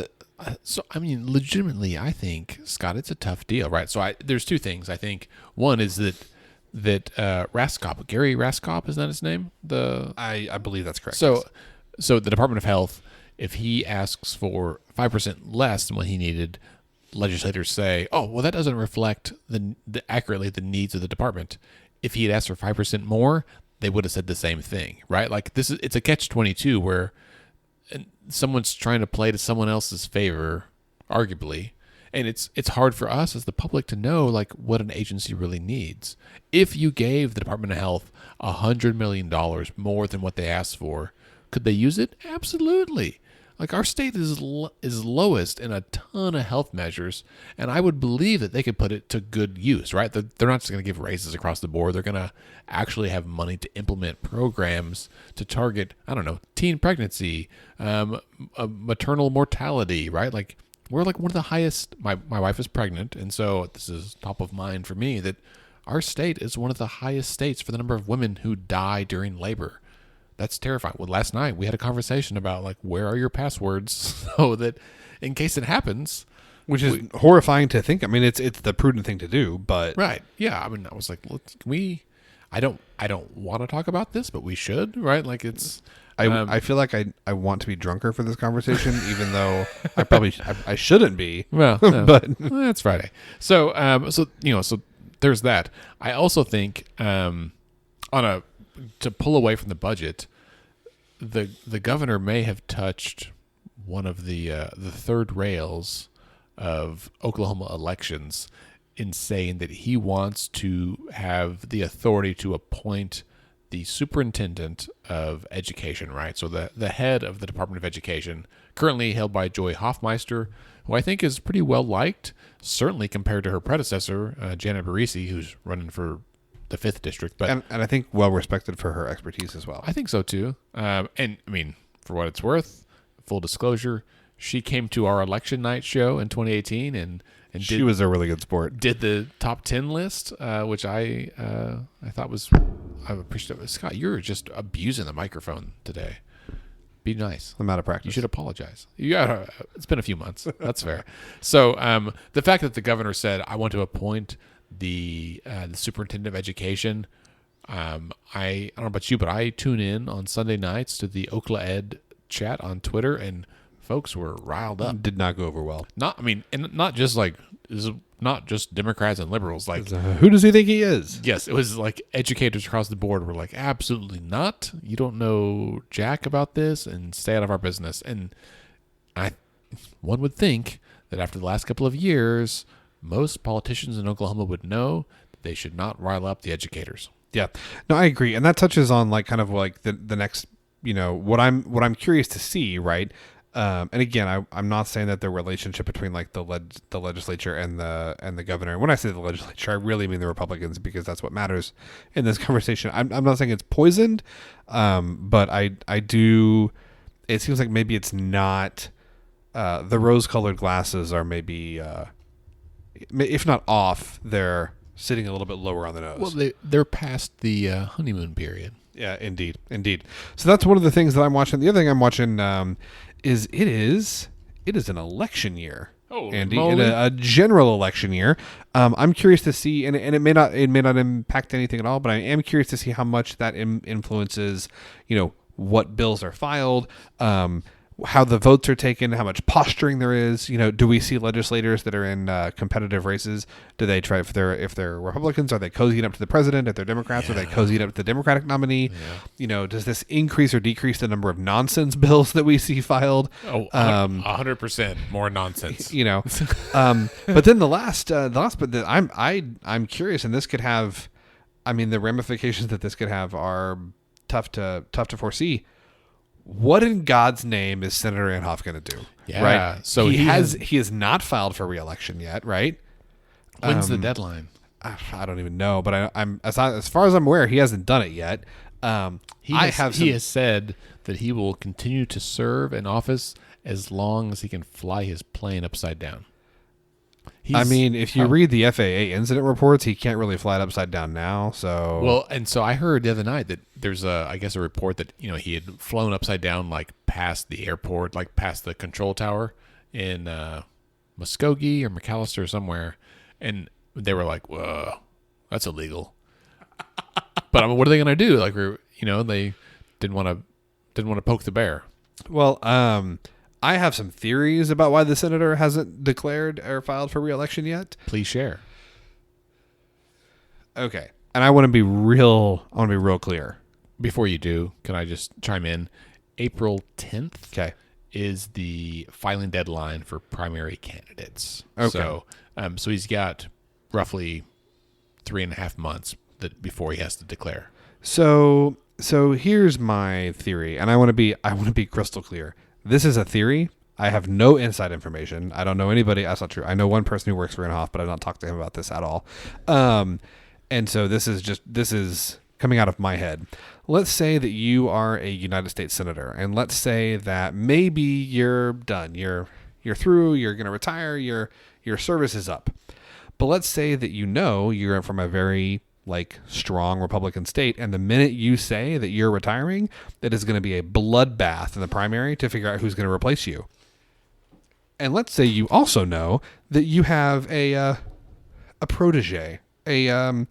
so, I mean, legitimately, I think, Scott, it's a tough deal, right? So there's two things. I think one is that Raskop, Gary Raskop, is that his name? I believe that's correct. So the Department of Health, if he asks for 5% less than what he needed, legislators say, oh, well, that doesn't reflect accurately the needs of the department. If he had asked for 5% more, they would have said the same thing, right? Like, it's a catch-22 where someone's trying to play to someone else's favor, arguably, And it's hard for us as the public to know like what an agency really needs. If you gave the Department of Health $100 million more than what they asked for, could they use it? Absolutely. Like our state is lowest in a ton of health measures, and I would believe that they could put it to good use, right? They're not just going to give raises across the board. They're going to actually have money to implement programs to target, I don't know, teen pregnancy, maternal mortality, right? Like we're like one of the highest. My wife is pregnant, and so this is top of mind for me that our state is one of the highest states for the number of women who die during labor. That's terrifying. Well, last night we had a conversation about like, where are your passwords so that in case it happens, which is horrifying to think. I mean, it's the prudent thing to do, but right. Yeah. I mean, I was like, look, I don't want to talk about this, but we should, right? Like it's, I feel like I want to be drunker for this conversation, even though I shouldn't be. Well, no, but it's Friday. So, so there's that. I also think, to pull away from the budget, the governor may have touched one of the third rails of Oklahoma elections in saying that he wants to have the authority to appoint the superintendent of education, right? So the head of the Department of Education, currently held by Joy Hoffmeister, who I think is pretty well liked, certainly compared to her predecessor, Janet Barisi, who's running for the 5th district, but and I think well respected for her expertise as well. I think so too. And I mean, for what it's worth, full disclosure, she came to our election night show in 2018, and she was a really good sport. Did the top 10 list, which I thought was, I appreciate it. Scott, you're just abusing the microphone today. Be nice. I'm out of practice. You should apologize. It's been a few months. That's fair. So the fact that the governor said, I want to appoint the superintendent of education, I don't know about you, but I tune in on Sunday nights to the Okla Ed chat on Twitter, and folks were riled up. Did not go over well. And not just like, this is not just Democrats and liberals. Like, who does he think he is? Yes, it was like educators across the board were like, absolutely not. You don't know jack about this, and stay out of our business. And one would think that after the last couple of years, most politicians in Oklahoma would know that they should not rile up the educators. Yeah, no, I agree, and that touches on like kind of like the next, what I'm curious to see, right? And again, I'm not saying that the relationship between like the legislature and the governor. When I say the legislature, I really mean the Republicans, because that's what matters in this conversation. I'm not saying it's poisoned, but I do. It seems like maybe it's not. The rose-colored glasses are maybe. If not off, they're sitting a little bit lower on the nose. Well, they're past the honeymoon period. Yeah, indeed. So that's one of the things that I'm watching. The other thing I'm watching is it is an election year. Oh, Andy, in a general election year. I'm curious to see, and it may not impact anything at all, but I am curious to see how much that influences, what bills are filed. How the votes are taken, how much posturing there is. Do we see legislators that are in competitive races? Do they try, if they're Republicans, are they cozying up to the president? If they're Democrats, are they cozying up to the Democratic nominee? Yeah. Does this increase or decrease the number of nonsense bills that we see filed? 100% more nonsense. But then the last but I'm curious, and this could have, the ramifications that this could have are tough to foresee. What in God's name is Senator Inhofe going to do? Yeah. Right. So he has not filed for re-election yet, right? When's the deadline? I don't even know, but I'm as far as I'm aware, he hasn't done it yet. He has said that he will continue to serve in office as long as he can fly his plane upside down. If you read the FAA incident reports, he can't really fly it upside down now. So well, and so I heard the other night that there's a report that he had flown upside down like past the airport, like past the control tower in Muskogee or McAllister or somewhere, and they were like, "Whoa, that's illegal." But what are they going to do? Like, they didn't want to poke the bear. Well, I have some theories about why the senator hasn't declared or filed for re-election yet. Please share. Okay. And I want to be real clear. Before you do, can I just chime in? April 10th okay. is the filing deadline for primary candidates. Okay. So he's got roughly 3.5 months before he has to declare. So here's my theory, and I want to be crystal clear. This is a theory. I have no inside information. I don't know anybody. That's not true. I know one person who works for Inhofe, but I've not talked to him about this at all. And so this is coming out of my head. Let's say that you are a United States senator, and let's say that maybe you're done. You're through. You're going to retire. Your service is up. But let's say that you're from a very strong Republican state, and the minute you say that you're retiring, it is going to be a bloodbath in the primary to figure out who's going to replace you. And let's say you also know that you have a protege, and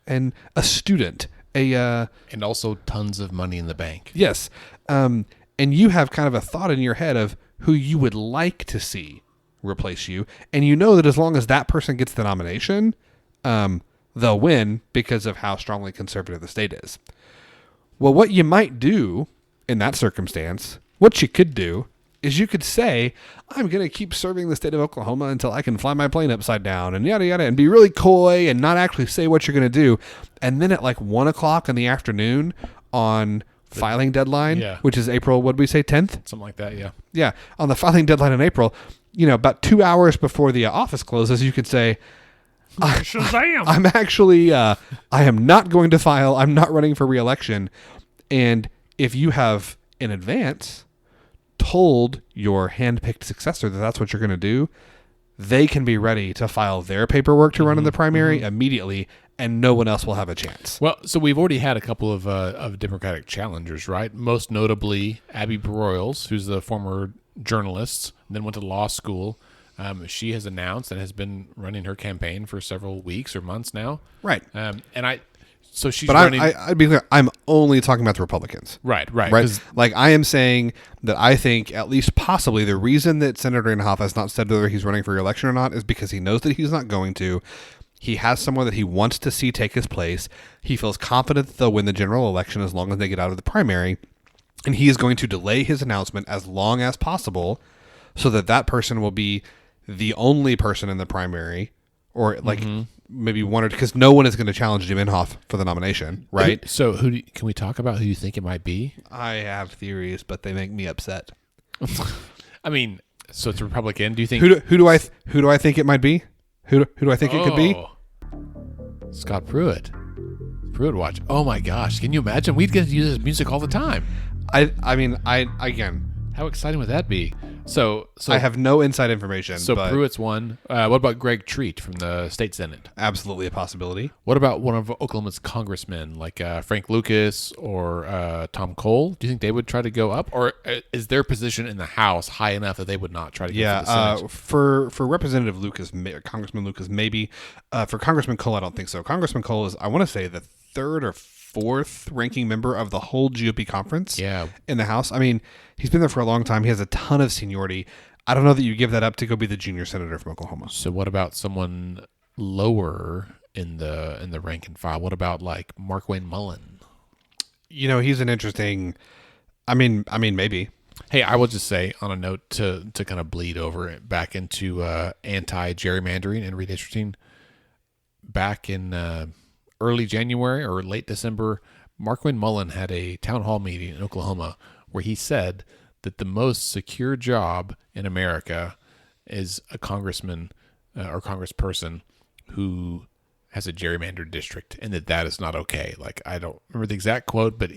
a student, and also tons of money in the bank. Yes, and you have kind of a thought in your head of who you would like to see replace you, and you know that as long as that person gets the nomination, they'll win because of how strongly conservative the state is. Well, what you might do in that circumstance, what you could do, is you could say, I'm going to keep serving the state of Oklahoma until I can fly my plane upside down and yada, yada, and be really coy and not actually say what you're going to do. And then at 1 o'clock in the afternoon on filing deadline, which is April, what did we say, 10th? Something like that, yeah. Yeah, on the filing deadline in April, about 2 hours before the office closes, you could say, Shazam! I'm actually, I am not going to file. I'm not running for re-election. And if you have in advance told your hand-picked successor that that's what you're going to do, they can be ready to file their paperwork to run in the primary immediately, and no one else will have a chance. Well, so we've already had a couple of Democratic challengers, right? Most notably, Abby Broyles, who's the former journalist, then went to law school. She has announced and has been running her campaign for several weeks or months now. Right. So she's but running. I'd be clear. I'm only talking about the Republicans. Right. I am saying that I think at least possibly the reason that Senator Inhofe has not said whether he's running for re-election or not is because he knows that he's not going to. He has someone that he wants to see take his place. He feels confident that they'll win the general election as long as they get out of the primary. And he is going to delay his announcement as long as possible so that person will be the only person in the primary, or maybe one or two, because no one is going to challenge Jim Inhofe for the nomination, right? So can we talk about who you think it might be? I have theories, but they make me upset. I mean, so it's a Republican. Do you think who do I think it might be? Who do I think it could be? Scott Pruitt. Pruitt watch. Oh my gosh, can you imagine? We'd get to use his music all the time. I mean, again, how exciting would that be? So I have no inside information. So but Pruitt's one. What about Greg Treat from the state senate? Absolutely a possibility. What about one of Oklahoma's congressmen, like Frank Lucas or Tom Cole? Do you think they would try to go up, or is their position in the House high enough that they would not try to go for the Senate? For Representative Lucas, Congressman Lucas, maybe. For Congressman Cole, I don't think so. Congressman Cole is, I want to say, the third or fourth ranking member of the whole GOP conference in the House. I mean, he's been there for a long time. He has a ton of seniority. I don't know that you give that up to go be the junior senator from Oklahoma. So what about someone lower in the rank and file? What about like Mark Wayne Mullen? He's an interesting. I mean, maybe. Hey, I will just say on a note to kind of bleed over back into anti-gerrymandering and redistricting. Back in early January or late December, Mark Wayne Mullen had a town hall meeting in Oklahoma where he said that the most secure job in America is a congressman or congressperson who has a gerrymandered district, and that is not okay. Like, I don't remember the exact quote, but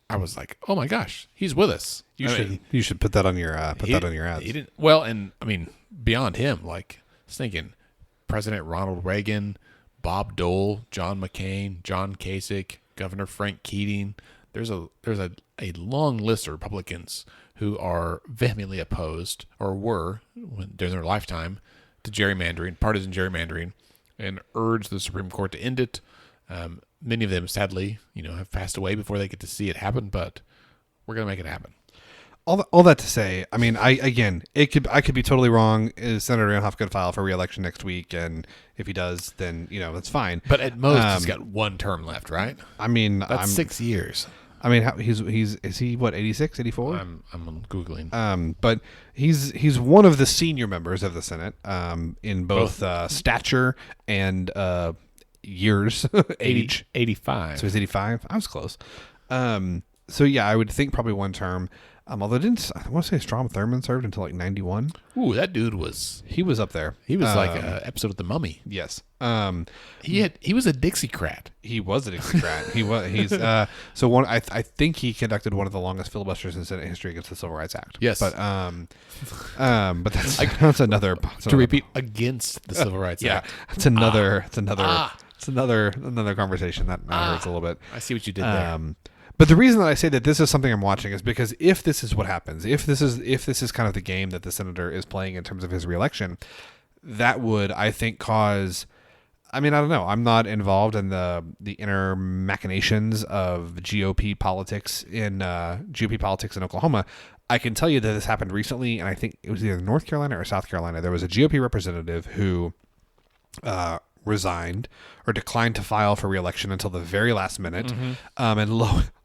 I was like, "Oh my gosh, he's with us." You should put that on your ads. He didn't. Well, and I mean, beyond him, like, I was thinking President Ronald Reagan, Bob Dole, John McCain, John Kasich, Governor Frank Keating. There's a long list of Republicans who are vehemently opposed, or were during their lifetime, to gerrymandering, partisan gerrymandering, and urge the Supreme Court to end it. Many of them, sadly, have passed away before they get to see it happen, but we're going to make it happen. All that to say, I mean, I could be totally wrong. Is Senator Inhofe going to file for re-election next week? And if he does, then that's fine. But at most, he's got one term left, right? I mean, that's 6 years. I mean, is he what, 86, 84? I'm Googling. But he's one of the senior members of the Senate, in both stature and years, age. 85. So he's 85. I was close. So yeah, I would think probably one term. Although I want to say Strom Thurmond served until like 91. Ooh, that dude he was up there. He was like an episode of The Mummy. Yes. He was a Dixiecrat. He was a Dixiecrat. He's I think he conducted one of the longest filibusters in Senate history against the Civil Rights Act. Yes. But that's another to repeat, against the Civil Rights Act. It's another conversation that hurts a little bit. I see what you did there. But the reason that I say that this is something I'm watching is because if this is what happens, if this is kind of the game that the senator is playing in terms of his reelection, that would, I think, cause. I mean, I don't know. I'm not involved in the inner machinations of GOP politics in Oklahoma. I can tell you that this happened recently, and I think it was either North Carolina or South Carolina. There was a GOP representative who resigned or declined to file for re-election until the very last minute. Mm-hmm. And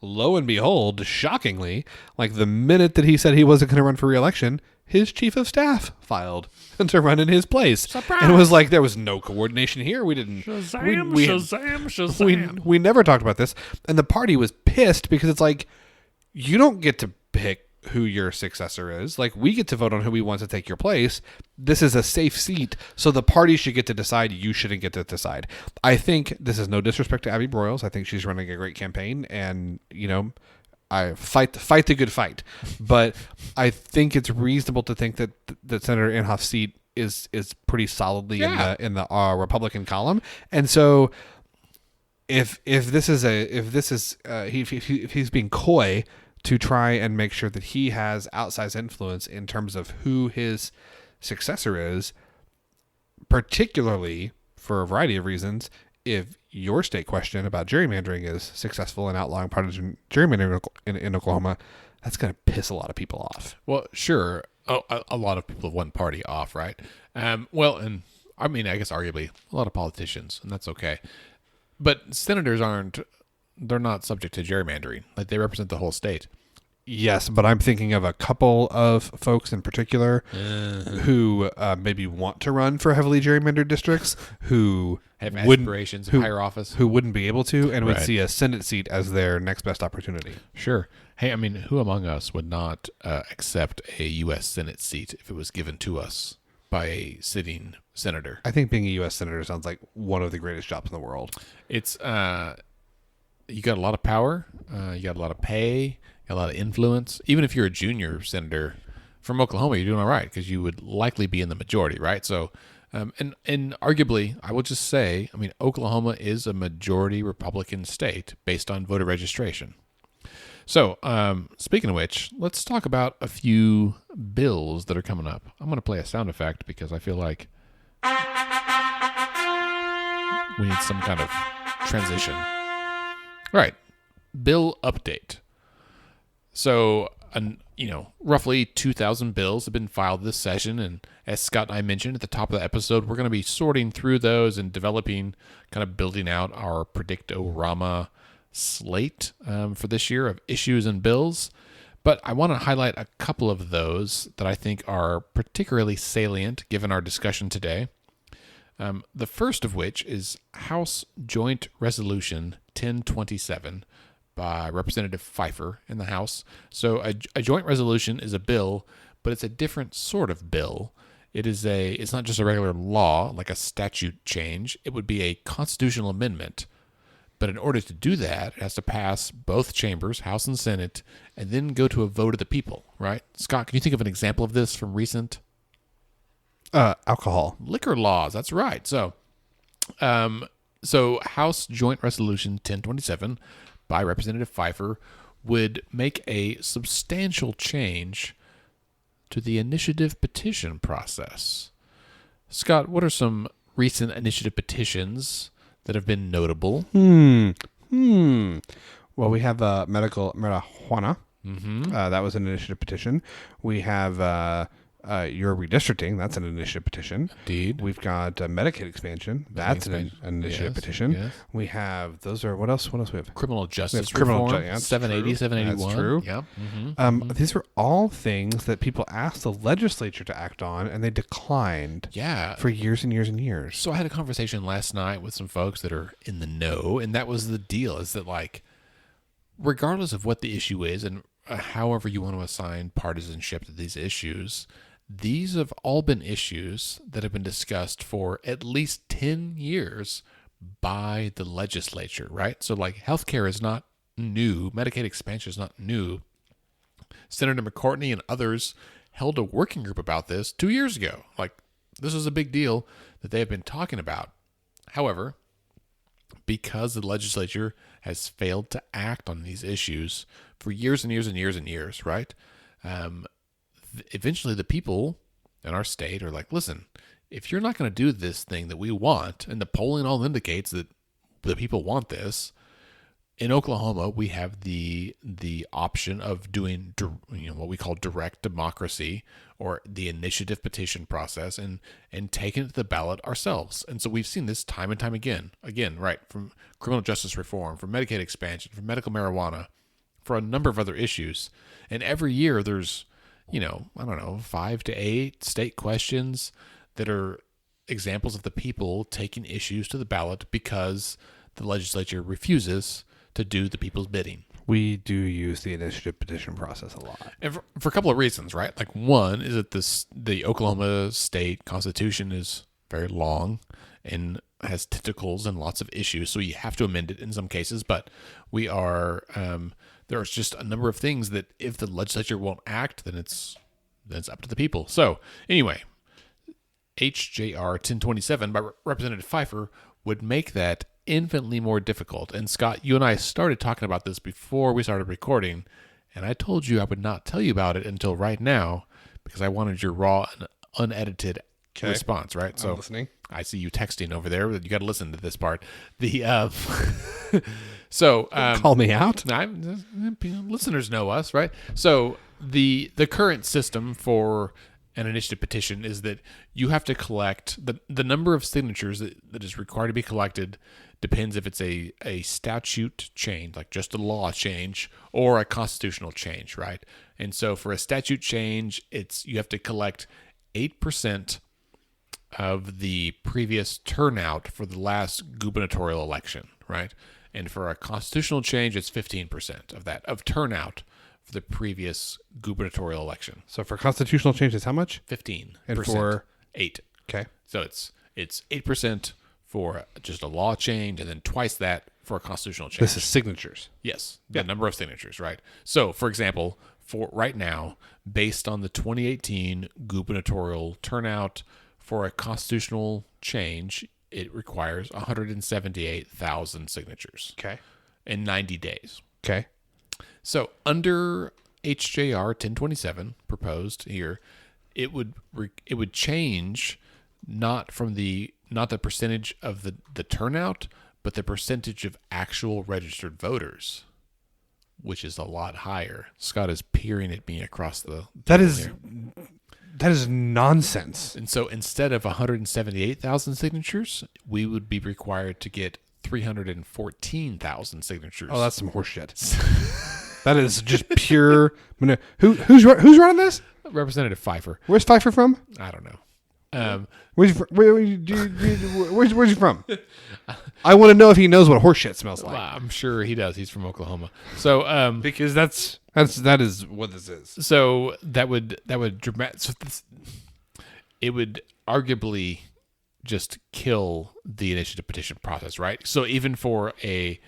lo and behold, shockingly, like the minute that he said he wasn't going to run for re-election, his chief of staff filed to run in his place. Surprise! And it was like there was no coordination here. We didn't. Shazam. We never talked about this. And the party was pissed because it's like, you don't get to pick who your successor is. Like, we get to vote on who we want to take your place. This is a safe seat, so the party should get to decide. You shouldn't get to decide. I think this is no disrespect to Abby Broyles. I think she's running a great campaign, and I fight the good fight. But I think it's reasonable to think that Senator Inhofe's seat is pretty solidly in the Republican column, and so if he's being coy to try and make sure that he has outsized influence in terms of who his successor is, particularly for a variety of reasons. If your state question about gerrymandering is successful in outlawing partisan gerrymandering in Oklahoma, that's going to piss a lot of people off. Well, sure. A lot of people of one party off, right? Well, and I mean, I guess arguably a lot of politicians, and that's okay. But senators they're not subject to gerrymandering. Like, they represent the whole state. Yes, but I'm thinking of a couple of folks in particular who maybe want to run for heavily gerrymandered districts, who have aspirations of higher office, who wouldn't be able to, and would see a Senate seat as their next best opportunity. Sure. Hey, I mean, who among us would not accept a U.S. Senate seat if it was given to us by a sitting senator? I think being a U.S. senator sounds like one of the greatest jobs in the world. It's you got a lot of power, you got a lot of pay, a lot of influence. Even if you're a junior senator from Oklahoma, you're doing all right because you would likely be in the majority, right? So, and arguably, I will just say, I mean, Oklahoma is a majority Republican state based on voter registration. So, speaking of which, let's talk about a few bills that are coming up. I'm going to play a sound effect because I feel like we need some kind of transition. All right, bill update. So, roughly 2,000 bills have been filed this session, and as Scott and I mentioned at the top of the episode, we're going to be sorting through those and developing, kind of building out our Predict-o-Rama slate for this year of issues and bills. But I want to highlight a couple of those that I think are particularly salient given our discussion today. The first of which is House Joint Resolution 1027 by Representative Pfeiffer in the House. So a joint resolution is a bill, but it's a different sort of bill. It's not just a regular law, like a statute change. It would be a constitutional amendment. But in order to do that, it has to pass both chambers, House and Senate, and then go to a vote of the people, right? Scott, can you think of an example of this from recent? Alcohol. Liquor laws, that's right. So House Joint Resolution 1027 by Representative Pfeiffer would make a substantial change to the initiative petition process. Scott, what are some recent initiative petitions that have been notable? Well, we have medical marijuana. Mm-hmm. That was an initiative petition. We have your redistricting. That's an initiative petition. Indeed. We've got Medicaid expansion. That's an initiative petition. Yes. We have what else we have? Criminal justice criminal reform. ju- yeah, that's 780, true. 781. That's true. Yep. Mm-hmm. These are all things that people asked the legislature to act on, and they declined. Yeah. For years and years and years. So I had a conversation last night with some folks that are in the know, and that was the deal: is that like, regardless of what the issue is, and however you want to assign partisanship to these issues, these have all been issues that have been discussed for at least 10 years by the legislature, right? So like healthcare is not new. Medicaid expansion is not new. Senator McCartney and others held a working group about this 2 years ago. Like, this is a big deal that they have been talking about. However, because the legislature has failed to act on these issues for years and years and years and years, right? Eventually the people in our state are like, listen, if you're not going to do this thing that we want, and the polling all indicates that the people want this, in Oklahoma, we have the option of doing what we call direct democracy, or the initiative petition process, and taking it to the ballot ourselves. And so we've seen this time and time again, right, from criminal justice reform, from Medicaid expansion, from medical marijuana, for a number of other issues. And every year there's, 5 to 8 state questions that are examples of the people taking issues to the ballot because the legislature refuses to do the people's bidding. We do use the initiative petition process a lot. And for a couple of reasons, right? Like, one is that the Oklahoma state constitution is very long and has tentacles and lots of issues, so you have to amend it in some cases. But we are there's just a number of things that if the legislature won't act, then it's up to the people. So anyway, HJR 1027 by Representative Pfeiffer would make that infinitely more difficult. And Scott, you and I started talking about this before we started recording, and I told you I would not tell you about it until right now because I wanted your raw and unedited response, right? I'm listening. I see you texting over there. You got to listen to this part. The so call me out. Listeners know us, right? So the current system for an initiative petition is that you have to collect the number of signatures that is required to be collected. Depends if it's a statute change, like just a law change, or a constitutional change, right? And so for a statute change, you have to collect 8% of the previous turnout for the last gubernatorial election, right? And for a constitutional change, it's 15% of that, of turnout for the previous gubernatorial election. So for constitutional changes, how much? 15%. And for 8. Okay. So it's 8% for just a law change, and then twice that for a constitutional change. This is signatures. Yes, the number of signatures, right? So, for example, for right now, based on the 2018 gubernatorial turnout for a constitutional change, it requires 178,000 signatures. Okay. In 90 days. Okay. So, under HJR 1027 proposed here, it would change not the percentage of the turnout, but the percentage of actual registered voters, which is a lot higher. Scott is peering at me across the That is nonsense. And so instead of 178,000 signatures, we would be required to get 314,000 signatures. Oh, that's some horseshit. That is just pure. Who's running this? Representative Pfeiffer. Where's Pfeiffer from? I don't know. Where's he from? I want to know if he knows what horseshit smells like. Well, I'm sure he does. He's from Oklahoma. So because that is what this is. So that would it would arguably just kill the initiative petition process, right? So even for a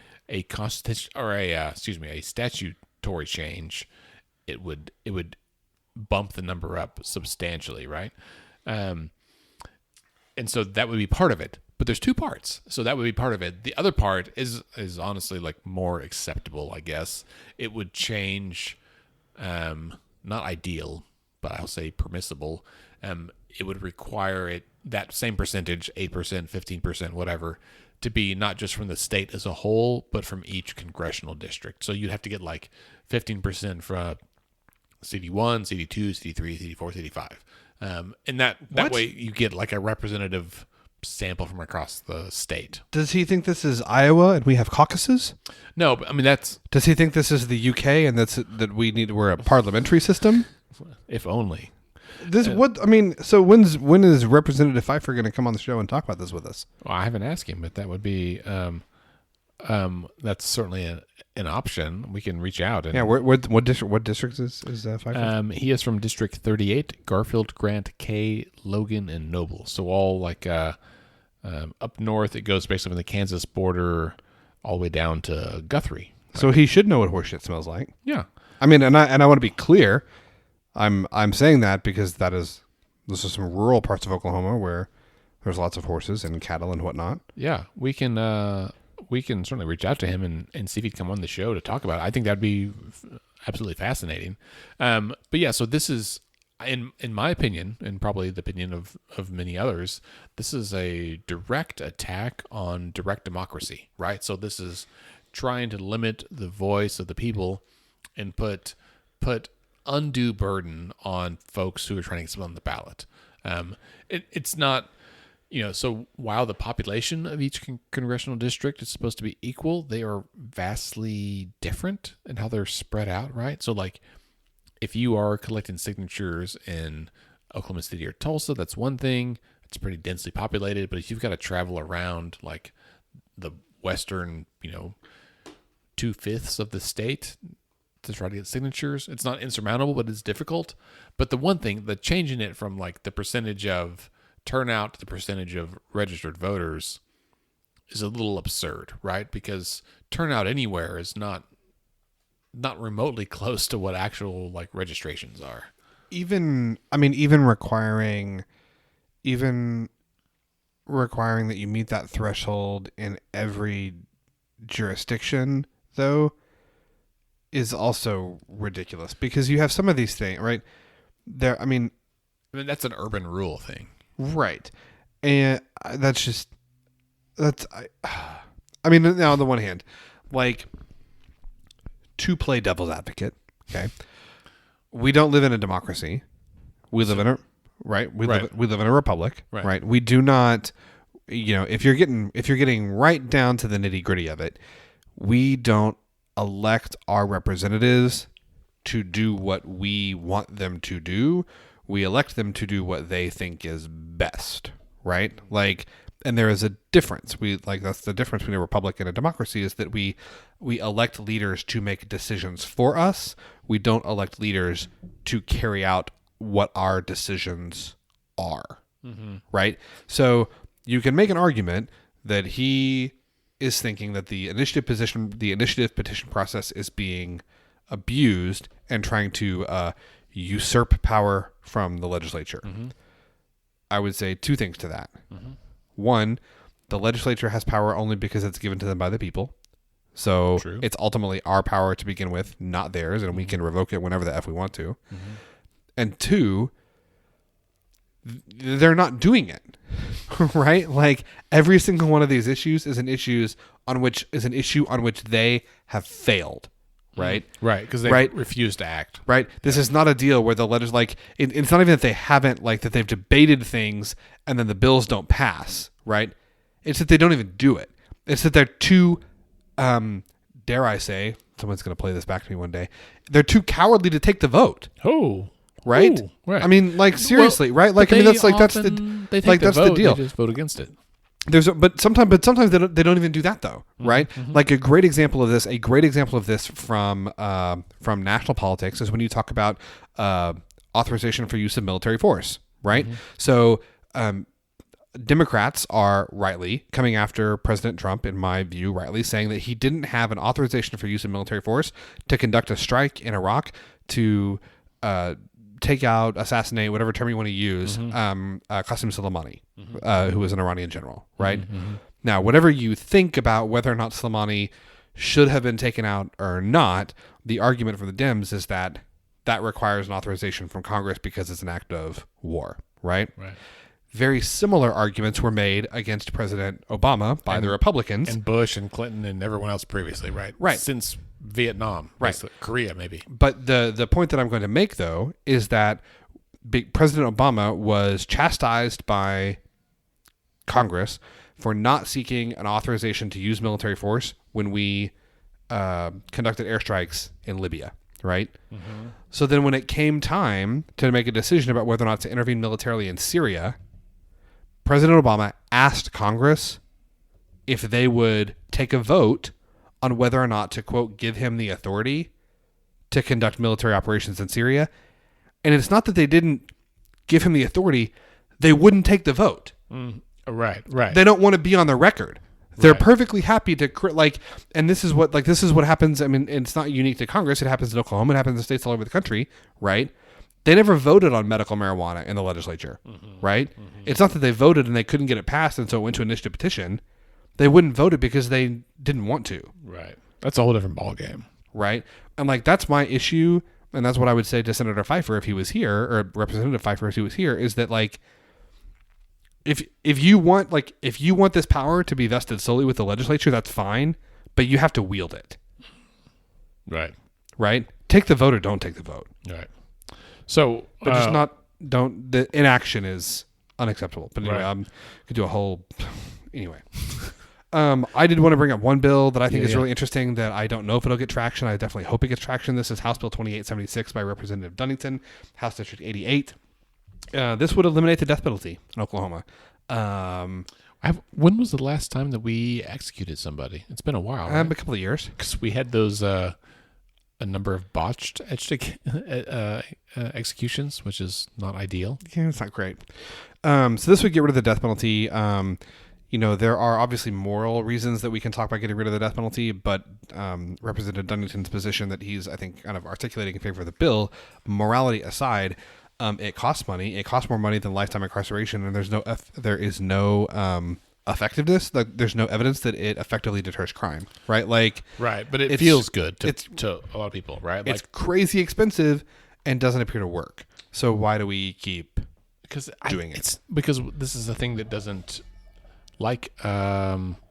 constitution or a statutory change, it would bump the number up substantially, right? And so that would be part of it. But there's two parts. So that would be part of it. The other part is honestly like more acceptable, I guess. It would change, not ideal, but I'll say permissible. It would require that same percentage, 8%, 15%, whatever, to be not just from the state as a whole, but from each congressional district. So you'd have to get like 15% from CD1, CD2, CD3, CD4, CD5. And that way you get like a representative sample from across the state. Does he think this is Iowa and we have caucuses? No, but I mean that's. Does he think this is the UK and we're a parliamentary system? If only. So when is Representative Pfeiffer going to come on the show and talk about this with us? Well, I haven't asked him, but that would be that's certainly an option. We can reach out. And, what district is Pfeiffer? He is from District 38, Garfield, Grant, Kay, Logan, and Noble. So all like up north, it goes basically from the Kansas border all the way down to Guthrie. So he should know what horseshit smells like. Yeah. I mean, and I want to be clear. I'm saying that because this is some rural parts of Oklahoma where there's lots of horses and cattle and whatnot. Yeah, we can certainly reach out to him and see if he'd come on the show to talk about it. I think that'd be absolutely fascinating. But yeah, so this is, in my opinion, and probably the opinion of many others, this is a direct attack on direct democracy, right? So this is trying to limit the voice of the people and put undue burden on folks who are trying to get something on the ballot. It's not, so while the population of each congressional district is supposed to be equal, they are vastly different in how they're spread out, right? So like if you are collecting signatures in Oklahoma City or Tulsa, that's one thing. It's pretty densely populated, but if you've got to travel around like the western, 2/5 of the state to try to get signatures, it's not insurmountable, but it's difficult. But the changing it from like the percentage of turnout to the percentage of registered voters is a little absurd, right? Because turnout anywhere is not remotely close to what actual like registrations are. Even requiring that you meet that threshold in every jurisdiction, though, is also ridiculous because you have some of these things, right? That's an urban rule thing. Right. And now on the one hand, like, to play devil's advocate, okay, we don't live in a democracy. We live in a, right? We live in a republic, right? We do not, if you're getting right down to the nitty gritty of it, we don't elect our representatives to do what we want them to do. We elect them to do what they think is best, right? Like, and there is a difference. That's the difference between a republic and a democracy, is that we elect leaders to make decisions for us. We don't elect leaders to carry out what our decisions are, right? So you can make an argument that he is thinking that the initiative petition process is being abused and trying to usurp power from the legislature. I would say two things to that. One, the legislature has power only because it's given to them by the people. So True. It's ultimately our power to begin with, not theirs, and we can revoke it whenever the F we want to. And two, they're not doing it, right? Like, every single one of these issues is an issue on which they have failed, right? Right, because they refuse to act. Right. This is not a deal where the it's not even that they haven't, that they've debated things and then the bills don't pass, right? It's that they don't even do it. It's that they're too, dare I say, someone's going to play this back to me one day, they're too cowardly to take the vote. Oh. Right? Ooh, right. Seriously, right? That's the deal. They just vote against it. But sometimes they don't even do that, though, right? Like a great example of this from national politics is when you talk about authorization for use of military force, right? So Democrats are rightly coming after President Trump, in my view, rightly saying that he didn't have an authorization for use of military force to conduct a strike in Iraq to take out, assassinate, whatever term you want to use, Qasem Soleimani, who was an Iranian general, right? Now, whatever you think about whether or not Soleimani should have been taken out or not, the argument for the Dems is that requires an authorization from Congress because it's an act of war, right? Right. Very similar arguments were made against President Obama by the Republicans. And Bush and Clinton and everyone else previously, right? Right. Since Vietnam, right? Korea, maybe. But the point that I'm going to make, though, is that President Obama was chastised by Congress for not seeking an authorization to use military force when we conducted airstrikes in Libya, right? Mm-hmm. So then when it came time to make a decision about whether or not to intervene militarily in Syria, President Obama asked Congress if they would take a vote on whether or not to, quote, give him the authority to conduct military operations in Syria. And it's not that they didn't give him the authority, they wouldn't take the vote. Right. They don't want to be on the record. They're perfectly happy to and this is what happens. I mean, it's not unique to Congress. It happens in Oklahoma. It happens in states all over the country, right? They never voted on medical marijuana in the legislature, right? Mm-hmm. It's not that they voted and they couldn't get it passed, and so it went to initiative petition. They wouldn't vote it because they didn't want to. Right. That's a whole different ballgame. Right. And like, that's my issue. And that's what I would say to Senator Pfeiffer if he was here, or Representative Pfeiffer if he was here, is that like, if you want this power to be vested solely with the legislature, that's fine, but you have to wield it. Right. Right? Take the vote or don't take the vote. Right. So, but the inaction is unacceptable. But anyway, could do a whole, anyway. I did want to bring up one bill that I think is really interesting that I don't know if it'll get traction. I definitely hope it gets traction. This is House Bill 2876 by Representative Dunnington, House District 88. This would eliminate the death penalty in Oklahoma. When was the last time that we executed somebody? It's been a while. Right? A couple of years. Because we had those a number of botched executions, which is not ideal. Yeah, it's not great. So this would get rid of the death penalty. There are obviously moral reasons that we can talk about getting rid of the death penalty, but Representative Dunnington's position that he's, I think, kind of articulating in favor of the bill, morality aside, it costs money. It costs more money than lifetime incarceration, and there is no effectiveness. Like, there's no evidence that it effectively deters crime, right? Like, right, but it feels good to a lot of people, right? It's crazy expensive and doesn't appear to work. So why do we keep doing it? It's because this is a thing that doesn't, like,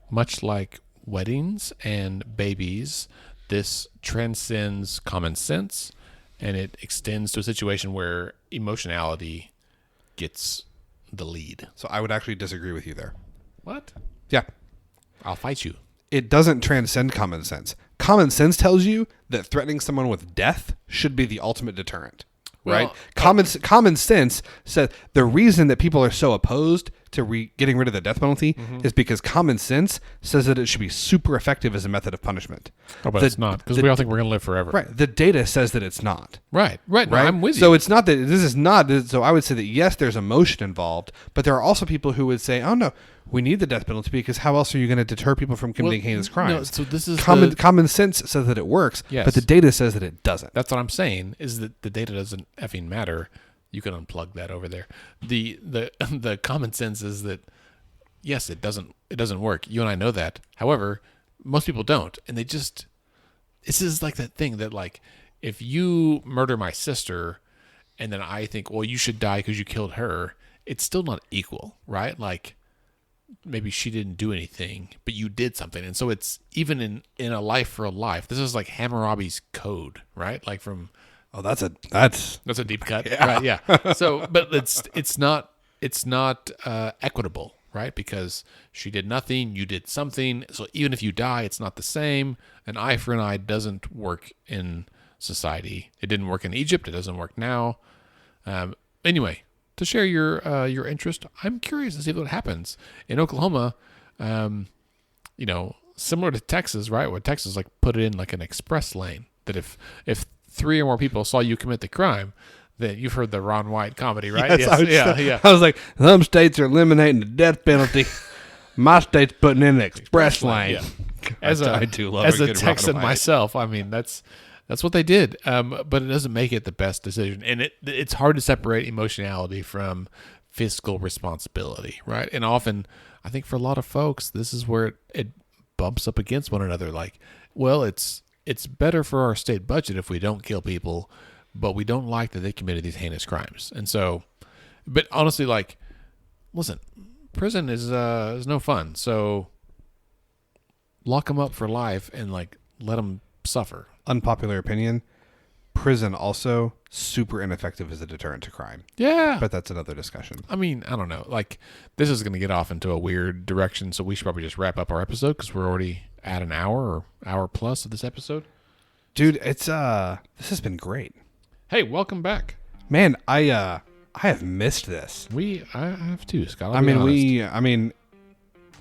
much like weddings and babies, this transcends common sense. And it extends to a situation where emotionality gets the lead. So I would actually disagree with you there. What? Yeah. I'll fight you. It doesn't transcend common sense. Common sense tells you that threatening someone with death should be the ultimate deterrent. Right? Common sense says the reason that people are so opposed to getting rid of the death penalty is because common sense says that it should be super effective as a method of punishment. Oh, but it's not, because we all think we're going to live forever. Right. The data says that it's not. Right. No, I'm with you. So it's not that this is not. So I would say that yes, there's emotion involved, but there are also people who would say, oh no, we need the death penalty because how else are you going to deter people from committing heinous crimes? No, so this is common sense says that it works, but the data says that it doesn't. That's what I'm saying, is that the data doesn't effing matter. You can unplug that over there. The common sense is that yes, it doesn't work. You and I know that. However, most people don't, and this is like that thing that, like, if you murder my sister, and then I think, well, you should die because you killed her, it's still not equal, right? Like, maybe she didn't do anything, but you did something. And so it's even in a life for a life. This is like Hammurabi's code, right? Like from... Oh, that's a deep cut. Yeah. Right, yeah. So, but it's not equitable, right? Because she did nothing, you did something. So even if you die, it's not the same. An eye for an eye doesn't work in society. It didn't work in Egypt. It doesn't work now. Anyway, to share your interest, I'm curious to see what happens in Oklahoma. Similar to Texas, right? Where Texas put it in like an express lane, that if 3 or more people saw you commit the crime, then you've heard the Ron White comedy, right? Yes. I was like, some states are eliminating the death penalty. My state's putting in an express lane. Yeah. As a Texan myself, I mean, that's what they did. But it doesn't make it the best decision. And it's hard to separate emotionality from fiscal responsibility, right? And often, I think for a lot of folks, this is where it bumps up against one another. Like, well, it's better for our state budget if we don't kill people, but we don't like that they committed these heinous crimes. And so, but honestly, like, listen, prison is no fun. So lock them up for life and let them suffer. Unpopular opinion. prison also super ineffective as a deterrent to crime. Yeah. But that's another discussion. I mean, I don't know. Like, this is going to get off into a weird direction, so we should probably just wrap up our episode because we're already at an hour or hour plus of this episode. Dude, it's this has been great. Hey, welcome back. Man, I have missed this. I have too, Scott. I mean,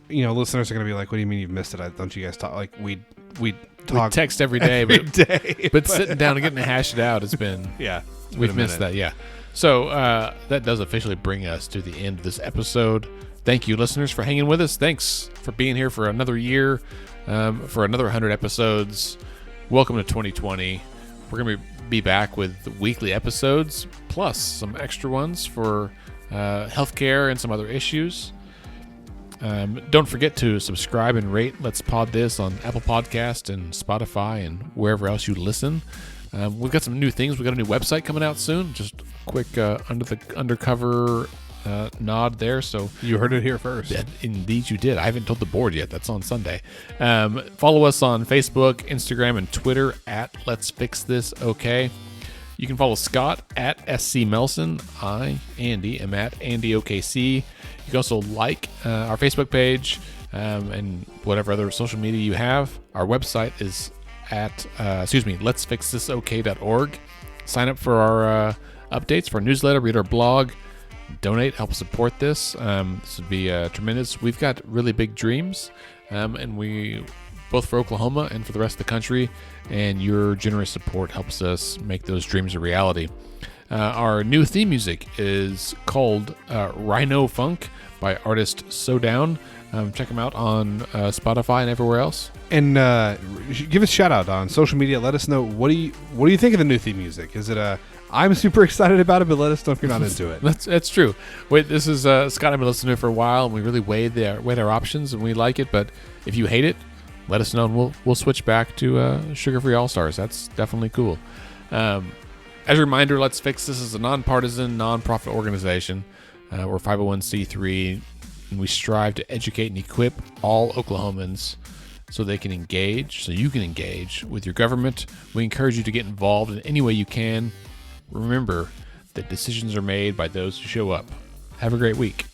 you know, listeners are going to be like, "What do you mean you've missed it? Don't you guys talk like we talk We text every day, day, but sitting down and getting to hash it out has been yeah, we've missed that, yeah. So that does officially bring us to the end of this episode. Thank you, listeners, for hanging with us. Thanks for being here for another year, for another 100 episodes. Welcome to 2020. We're going to be back with weekly episodes, plus some extra ones for healthcare and some other issues. Don't forget to subscribe and rate Let's Pod This on Apple Podcast and Spotify and wherever else you listen. We've got some new things. We've got a new website coming out soon. Just a quick undercover nod there. So you heard it here first. Indeed you did. I haven't told the board yet. That's on Sunday. Follow us on Facebook, Instagram, and Twitter at Let's Fix This OK. You can follow Scott at SC Melson. I, Andy, am at AndyOKC. You can also like our Facebook page and whatever other social media you have. Our website is at, letsfixthisok.org. Sign up for our updates for our newsletter, read our blog, donate, help support this. This would be tremendous. We've got really big dreams, and we both for Oklahoma and for the rest of the country, and your generous support helps us make those dreams a reality. Our new theme music is called Rhino Funk by artist So Down. Check them out on Spotify and everywhere else. And give us a shout out on social media. Let us know what do you think of the new theme music? Is it I'm super excited about it, but let us know if you're not into it. That's true. Wait, this is Scott. I've been listening to it for a while, and we really weighed our options, and we like it. But if you hate it, let us know, and we'll switch back to Sugar Free All Stars. That's definitely cool. As a reminder, Let's Fix This is a nonpartisan, nonprofit organization. We're 501c3, and we strive to educate and equip all Oklahomans so they can engage, so you can engage with your government. We encourage you to get involved in any way you can. Remember that decisions are made by those who show up. Have a great week.